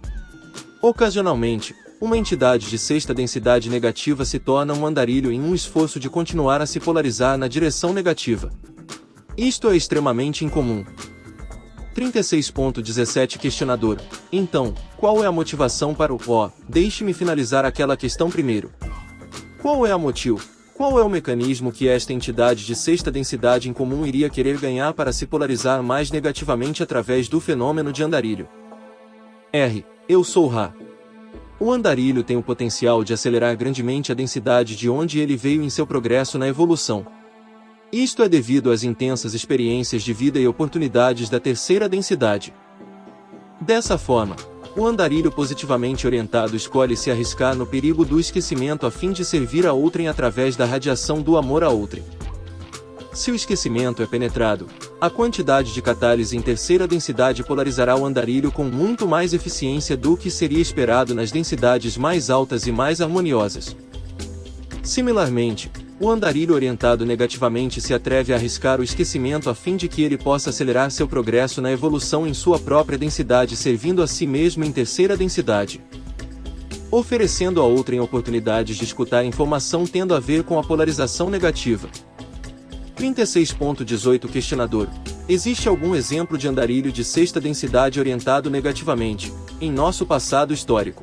Ocasionalmente, uma entidade de sexta densidade negativa se torna um andarilho em um esforço de continuar a se polarizar na direção negativa. Isto é extremamente incomum. 36.17 Questionador. Então, qual é a motivação para o deixe-me finalizar aquela questão primeiro. Qual é a motivo? Qual é o mecanismo que esta entidade de sexta densidade em comum iria querer ganhar para se polarizar mais negativamente através do fenômeno de andarilho? R. Eu sou Ra. O andarilho tem o potencial de acelerar grandemente a densidade de onde ele veio em seu progresso na evolução. Isto é devido às intensas experiências de vida e oportunidades da terceira densidade. Dessa forma, o andarilho positivamente orientado escolhe se arriscar no perigo do esquecimento a fim de servir a outrem através da radiação do amor a outrem. Se o esquecimento é penetrado, a quantidade de catálise em terceira densidade polarizará o andarilho com muito mais eficiência do que seria esperado nas densidades mais altas e mais harmoniosas. Similarmente, o andarilho orientado negativamente se atreve a arriscar o esquecimento a fim de que ele possa acelerar seu progresso na evolução em sua própria densidade, servindo a si mesmo em terceira densidade, oferecendo a outrem oportunidades de escutar informação tendo a ver com a polarização negativa. 36.18 Questionador. Existe algum exemplo de andarilho de sexta densidade orientado negativamente, em nosso passado histórico?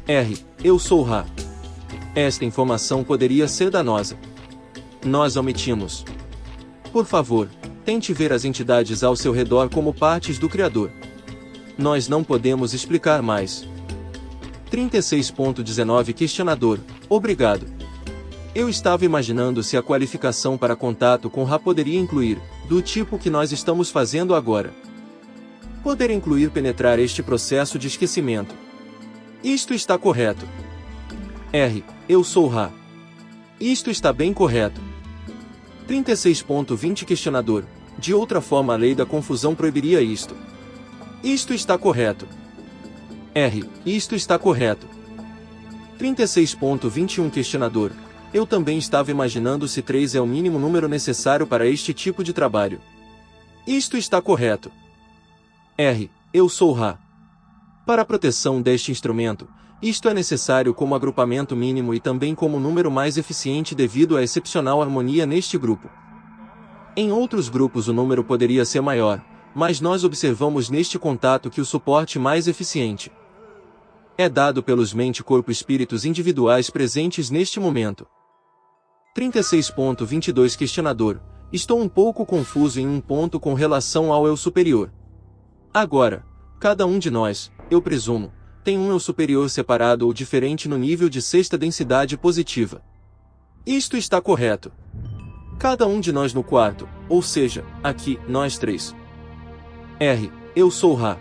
R. Eu sou Ra. Esta informação poderia ser danosa. Nós omitimos. Por favor, tente ver as entidades ao seu redor como partes do Criador. Nós não podemos explicar mais. 36.19 Questionador. Obrigado. Eu estava imaginando se a qualificação para contato com Ra poderia incluir, do tipo que nós estamos fazendo agora. Poder incluir penetrar este processo de esquecimento. Isto está correto. R. Eu sou Ra. Isto está bem correto. 36.20 Questionador. De outra forma a lei da confusão proibiria isto. Isto está correto. R. Isto está correto. 36.21 Questionador. Eu também estava imaginando se 3 é o mínimo número necessário para este tipo de trabalho. Isto está correto. R. Eu sou Ra. Para a proteção deste instrumento, isto é necessário como agrupamento mínimo e também como número mais eficiente devido à excepcional harmonia neste grupo. Em outros grupos o número poderia ser maior, mas nós observamos neste contato que o suporte mais eficiente é dado pelos mente-corpo-espíritos individuais presentes neste momento. 36.22 Questionador. Estou um pouco confuso em um ponto com relação ao eu superior. Agora, cada um de nós, eu presumo, tem um eu superior separado ou diferente no nível de sexta densidade positiva. Isto está correto. Cada um de nós no quarto, ou seja, aqui, nós três. R. Eu sou Ra.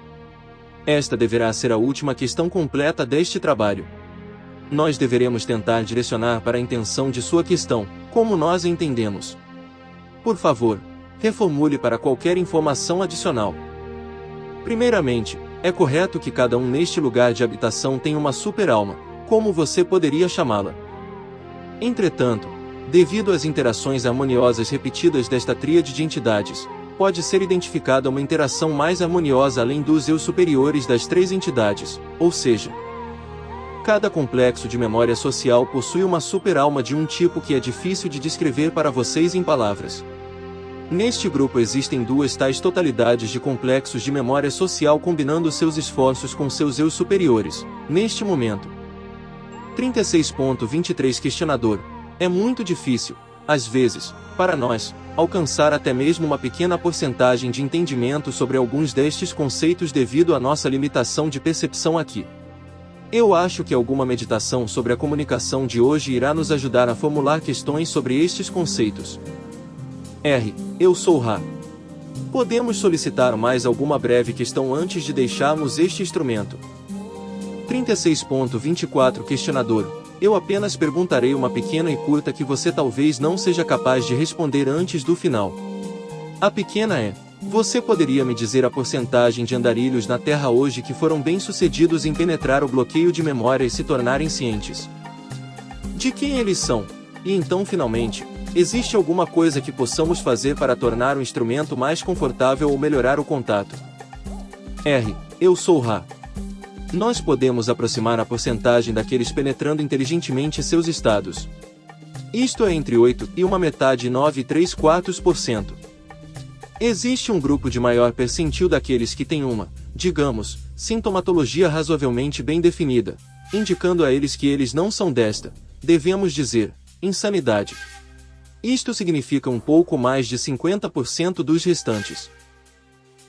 Esta deverá ser a última questão completa deste trabalho. Nós deveremos tentar direcionar para a intenção de sua questão, como nós a entendemos. Por favor, reformule para qualquer informação adicional. Primeiramente, é correto que cada um neste lugar de habitação tem uma super-alma, como você poderia chamá-la. Entretanto, devido às interações harmoniosas repetidas desta tríade de entidades, pode ser identificada uma interação mais harmoniosa além dos eus superiores das 3 entidades, ou seja, cada complexo de memória social possui uma super-alma de um tipo que é difícil de descrever para vocês em palavras. Neste grupo existem 2 tais totalidades de complexos de memória social combinando seus esforços com seus eus superiores, neste momento. 36.23 Questionador. É muito difícil, às vezes, para nós, alcançar até mesmo uma pequena porcentagem de entendimento sobre alguns destes conceitos devido à nossa limitação de percepção aqui. Eu acho que alguma meditação sobre a comunicação de hoje irá nos ajudar a formular questões sobre estes conceitos. R. Eu sou Ra. Podemos solicitar mais alguma breve questão antes de deixarmos este instrumento. 36.24 Questionador. Eu apenas perguntarei uma pequena e curta que você talvez não seja capaz de responder antes do final. A pequena é: você poderia me dizer a porcentagem de andarilhos na Terra hoje que foram bem-sucedidos em penetrar o bloqueio de memória e se tornarem cientes? De quem eles são? E então, finalmente, existe alguma coisa que possamos fazer para tornar o instrumento mais confortável ou melhorar o contato? R. Eu sou Ra. Nós podemos aproximar a porcentagem daqueles penetrando inteligentemente seus estados. Isto é entre 8 e uma metade e 9,3/4%. Existe um grupo de maior percentil daqueles que têm uma, digamos, sintomatologia razoavelmente bem definida, indicando a eles que eles não são desta, devemos dizer, insanidade. Isto significa um pouco mais de 50% dos restantes.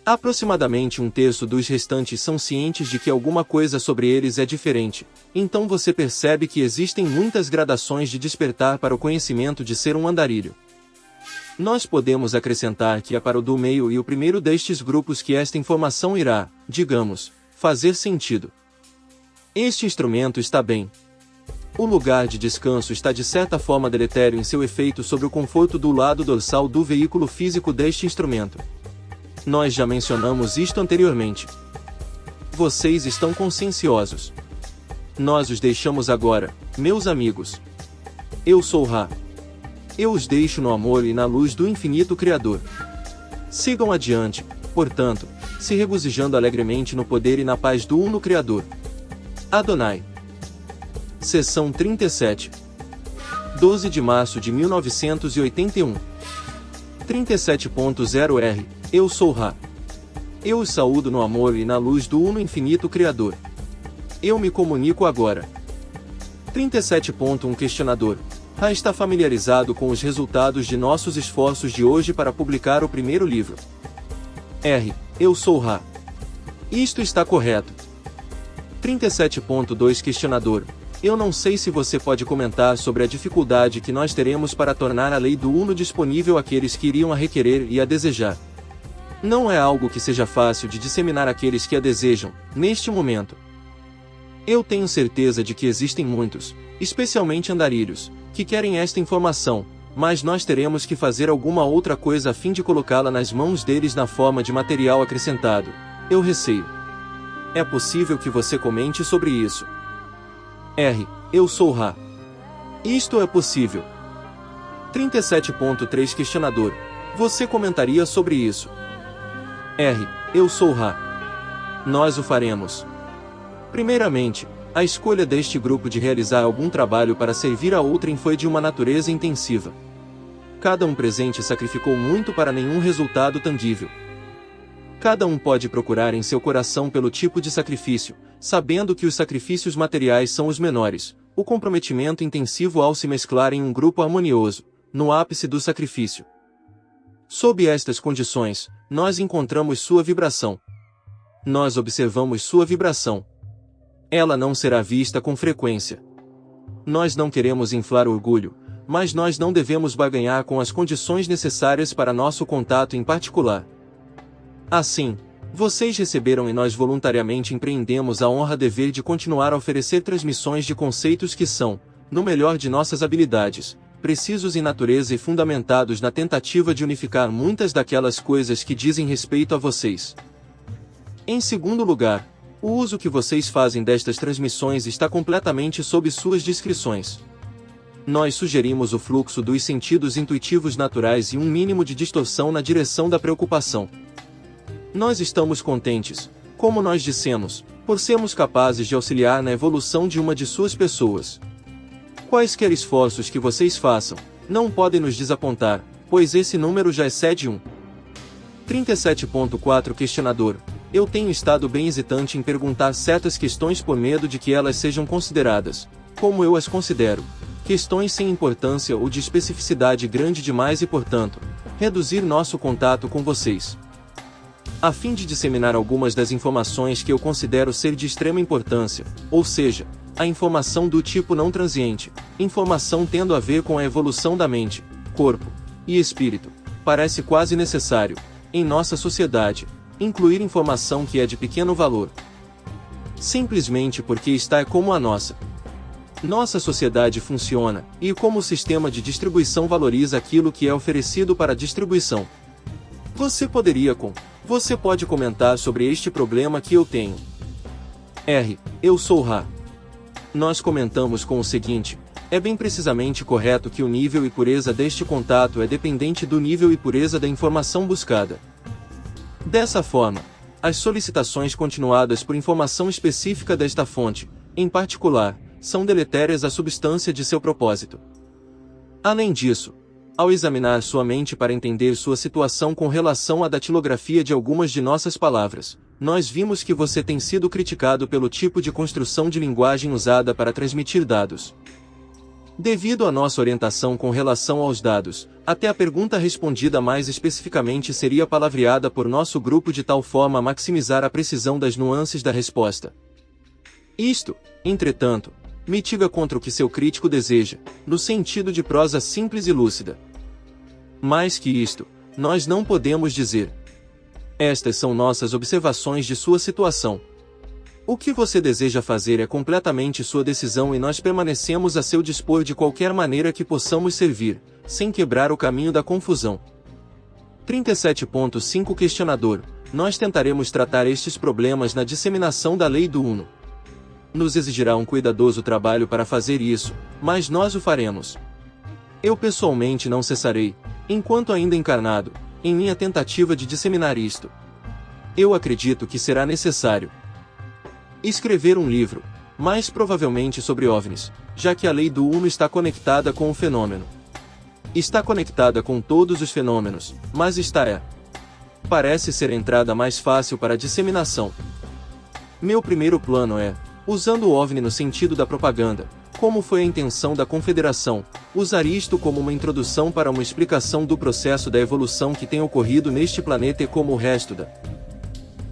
Aproximadamente um terço dos restantes são cientes de que alguma coisa sobre eles é diferente, então você percebe que existem muitas gradações de despertar para o conhecimento de ser um andarilho. Nós podemos acrescentar que é para o do meio e o primeiro destes grupos que esta informação irá, digamos, fazer sentido. Este instrumento está bem. O lugar de descanso está de certa forma deletério em seu efeito sobre o conforto do lado dorsal do veículo físico deste instrumento. Nós já mencionamos isto anteriormente. Vocês estão conscienciosos. Nós os deixamos agora, meus amigos. Eu sou Ra. Eu os deixo no amor e na luz do infinito Criador. Sigam adiante, portanto, se regozijando alegremente no poder e na paz do Uno Criador. Adonai. Seção 37. 12 de março de 1981. 37.0R. Eu sou Ra. Eu os saúdo no amor e na luz do Uno Infinito Criador. Eu me comunico agora. 37.1 Questionador. Ra está familiarizado com os resultados de nossos esforços de hoje para publicar o primeiro livro. R. Eu sou Ra. Isto está correto. 37.2 Questionador. Eu não sei se você pode comentar sobre a dificuldade que nós teremos para tornar a lei do Uno disponível àqueles que iriam a requerer e a desejar. Não é algo que seja fácil de disseminar àqueles que a desejam, neste momento. Eu tenho certeza de que existem muitos, especialmente andarilhos, que querem esta informação, mas nós teremos que fazer alguma outra coisa a fim de colocá-la nas mãos deles na forma de material acrescentado. Eu receio. É possível que você comente sobre isso. R. Eu sou Ra. Isto é possível. 37.3 Questionador. Você comentaria sobre isso? R. Eu sou Ra. Nós o faremos. Primeiramente, a escolha deste grupo de realizar algum trabalho para servir a outrem foi de uma natureza intensiva. Cada um presente sacrificou muito para nenhum resultado tangível. Cada um pode procurar em seu coração pelo tipo de sacrifício, sabendo que os sacrifícios materiais são os menores, o comprometimento intensivo ao se mesclar em um grupo harmonioso, no ápice do sacrifício. Sob estas condições, nós encontramos sua vibração. Nós observamos sua vibração. Ela não será vista com frequência. Nós não queremos inflar orgulho, mas nós não devemos barganhar com as condições necessárias para nosso contato em particular. Assim, vocês receberam e nós voluntariamente empreendemos a honra-dever de continuar a oferecer transmissões de conceitos que são, no melhor de nossas habilidades, precisos em natureza e fundamentados na tentativa de unificar muitas daquelas coisas que dizem respeito a vocês. Em segundo lugar, o uso que vocês fazem destas transmissões está completamente sob suas discrições. Nós sugerimos o fluxo dos sentidos intuitivos naturais e um mínimo de distorção na direção da preocupação. Nós estamos contentes, como nós dissemos, por sermos capazes de auxiliar na evolução de uma de suas pessoas. Quaisquer esforços que vocês façam, não podem nos desapontar, pois esse número já excede 1. 37.4 Questionador. Eu tenho estado bem hesitante em perguntar certas questões por medo de que elas sejam consideradas, como eu as considero, questões sem importância ou de especificidade grande demais e, portanto, reduzir nosso contato com vocês. a fim de disseminar algumas das informações que eu considero ser de extrema importância, ou seja, a informação do tipo não transiente, informação tendo a ver com a evolução da mente, corpo e espírito, parece quase necessário, em nossa sociedade, incluir informação que é de pequeno valor. Simplesmente porque está como a nossa. Nossa sociedade funciona, e como o sistema de distribuição valoriza aquilo que é oferecido para distribuição. Você pode comentar sobre este problema que eu tenho. Eu sou Ra. Nós comentamos com o seguinte: é bem precisamente correto que o nível e pureza deste contato é dependente do nível e pureza da informação buscada. Dessa forma, as solicitações continuadas por informação específica desta fonte, em particular, são deletérias à substância de seu propósito. Além disso, ao examinar sua mente para entender sua situação com relação à datilografia de algumas de nossas palavras, nós vimos que você tem sido criticado pelo tipo de construção de linguagem usada para transmitir dados. Devido à nossa orientação com relação aos dados, até a pergunta respondida mais especificamente seria palavreada por nosso grupo de tal forma a maximizar a precisão das nuances da resposta. Isto, entretanto, mitiga contra o que seu crítico deseja, no sentido de prosa simples e lúcida. Mais que isto, nós não podemos dizer. Estas são nossas observações de sua situação. O que você deseja fazer é completamente sua decisão e nós permanecemos a seu dispor de qualquer maneira que possamos servir, sem quebrar o caminho da confusão. 37.5 Questionador: nós tentaremos tratar estes problemas na disseminação da lei do Uno. Nos exigirá um cuidadoso trabalho para fazer isso, mas nós o faremos. Eu pessoalmente não cessarei, enquanto ainda encarnado, em minha tentativa de disseminar isto. Eu acredito que será necessário escrever um livro, mais provavelmente sobre OVNIs, já que a lei do Uno está conectada com o fenômeno. Está conectada com todos os fenômenos, mas parece ser a entrada mais fácil para a disseminação. Meu primeiro plano é, usando o OVNI no sentido da propaganda, como foi a intenção da Confederação, usar isto como uma introdução para uma explicação do processo da evolução que tem ocorrido neste planeta e como o resto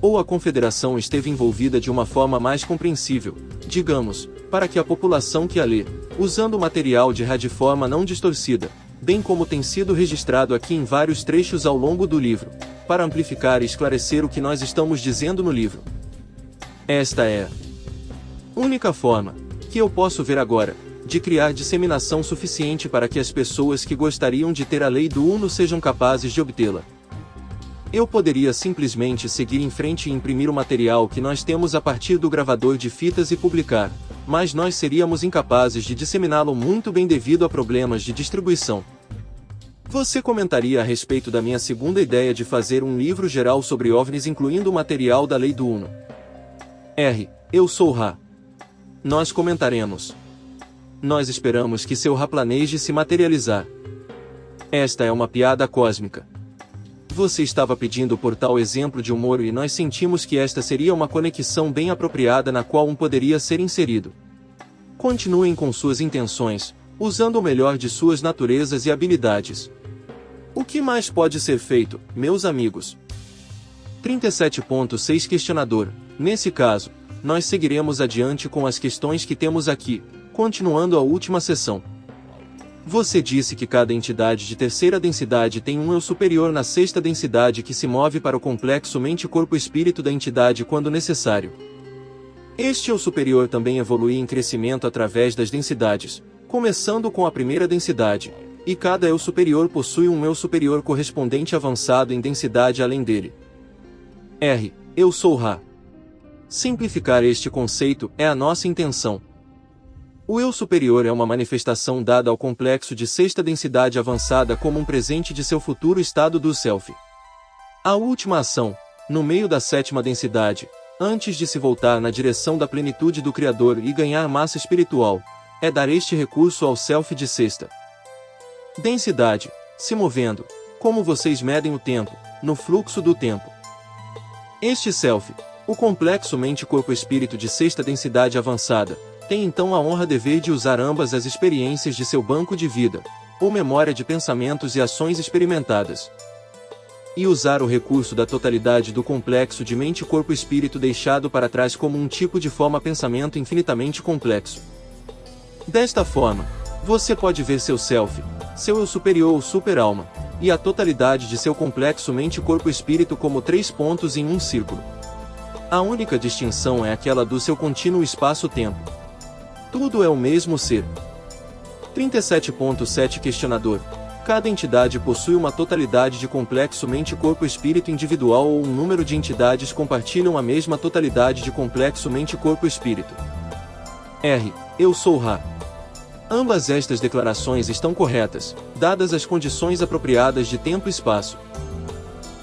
ou a Confederação esteve envolvida de uma forma mais compreensível, digamos, para que a população que a lê, usando o material de radiforma não distorcida, bem como tem sido registrado aqui em vários trechos ao longo do livro, para amplificar e esclarecer o que nós estamos dizendo no livro. Esta é a única forma, que eu posso ver agora, de criar disseminação suficiente para que as pessoas que gostariam de ter a lei do Uno sejam capazes de obtê-la. Eu poderia simplesmente seguir em frente e imprimir o material que nós temos a partir do gravador de fitas e publicar, mas nós seríamos incapazes de disseminá-lo muito bem devido a problemas de distribuição. Você comentaria a respeito da minha segunda ideia de fazer um livro geral sobre OVNIs incluindo o material da lei do Uno? Eu sou Ra. Nós comentaremos. Nós esperamos que seu Ra planeje se materializar. Esta é uma piada cósmica. Você estava pedindo por tal exemplo de humor e nós sentimos que esta seria uma conexão bem apropriada na qual poderia ser inserido. Continuem com suas intenções, usando o melhor de suas naturezas e habilidades. O que mais pode ser feito, meus amigos? 37.6 Questionador: nesse caso, nós seguiremos adiante com as questões que temos aqui, continuando a última sessão. Você disse que cada entidade de terceira densidade tem um eu superior na sexta densidade que se move para o complexo mente-corpo-espírito da entidade quando necessário. Este eu superior também evolui em crescimento através das densidades, começando com a primeira densidade, e cada eu superior possui um eu superior correspondente avançado em densidade além dele. Eu sou Ra. Simplificar este conceito é a nossa intenção. O eu superior é uma manifestação dada ao complexo de sexta densidade avançada como um presente de seu futuro estado do self. A última ação, no meio da sétima densidade, antes de se voltar na direção da plenitude do Criador e ganhar massa espiritual, é dar este recurso ao self de sexta densidade, se movendo, como vocês medem o tempo, no fluxo do tempo. Este self, o complexo mente-corpo-espírito de sexta densidade avançada, tem então a honra-dever de usar ambas as experiências de seu banco de vida, ou memória de pensamentos e ações experimentadas. e usar o recurso da totalidade do complexo de mente-corpo-espírito deixado para trás como um tipo de forma-pensamento infinitamente complexo. Desta forma, você pode ver seu self, seu eu superior ou super-alma, e a totalidade de seu complexo mente-corpo-espírito como 3 pontos em um círculo. A única distinção é aquela do seu contínuo espaço-tempo. Tudo é o mesmo ser. 37.7 Questionador. Cada entidade possui uma totalidade de complexo mente-corpo-espírito individual ou um número de entidades compartilham a mesma totalidade de complexo mente-corpo-espírito. R. Eu sou Ra. Ambas estas declarações estão corretas, dadas as condições apropriadas de tempo e espaço.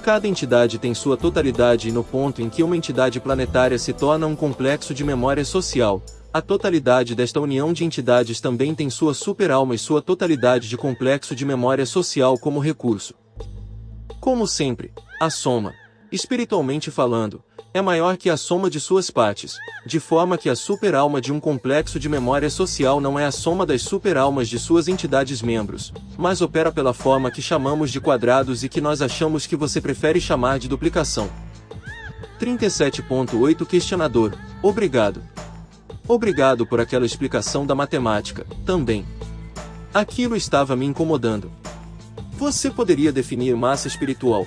Cada entidade tem sua totalidade e no ponto em que uma entidade planetária se torna um complexo de memória social, a totalidade desta união de entidades também tem sua super-alma e sua totalidade de complexo de memória social como recurso. Como sempre, a soma, espiritualmente falando, é maior que a soma de suas partes, de forma que a super-alma de um complexo de memória social não é a soma das super-almas de suas entidades membros, mas opera pela forma que chamamos de quadrados e que nós achamos que você prefere chamar de duplicação. 37.8 Questionador. Obrigado. Obrigado por aquela explicação da matemática, também. Aquilo estava me incomodando. Você poderia definir massa espiritual?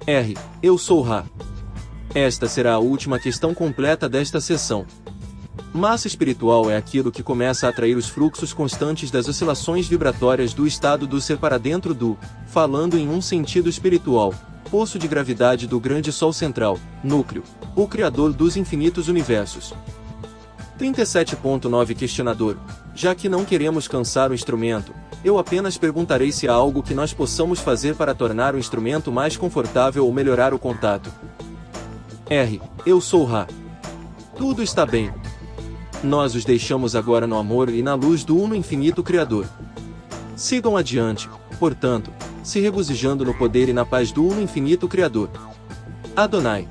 R. Eu sou Ra. Esta será a última questão completa desta sessão. Massa espiritual é aquilo que começa a atrair os fluxos constantes das oscilações vibratórias do estado do ser para dentro do, falando em um sentido espiritual, poço de gravidade do grande Sol central, núcleo, o criador dos infinitos universos. 37.9 Questionador. Já que não queremos cansar o instrumento, eu apenas perguntarei se há algo que nós possamos fazer para tornar o instrumento mais confortável ou melhorar o contato. R. Eu sou Ra. Tudo está bem. Nós os deixamos agora no amor e na luz do Uno Infinito Criador. Sigam adiante, portanto, se regozijando no poder e na paz do Uno Infinito Criador. Adonai.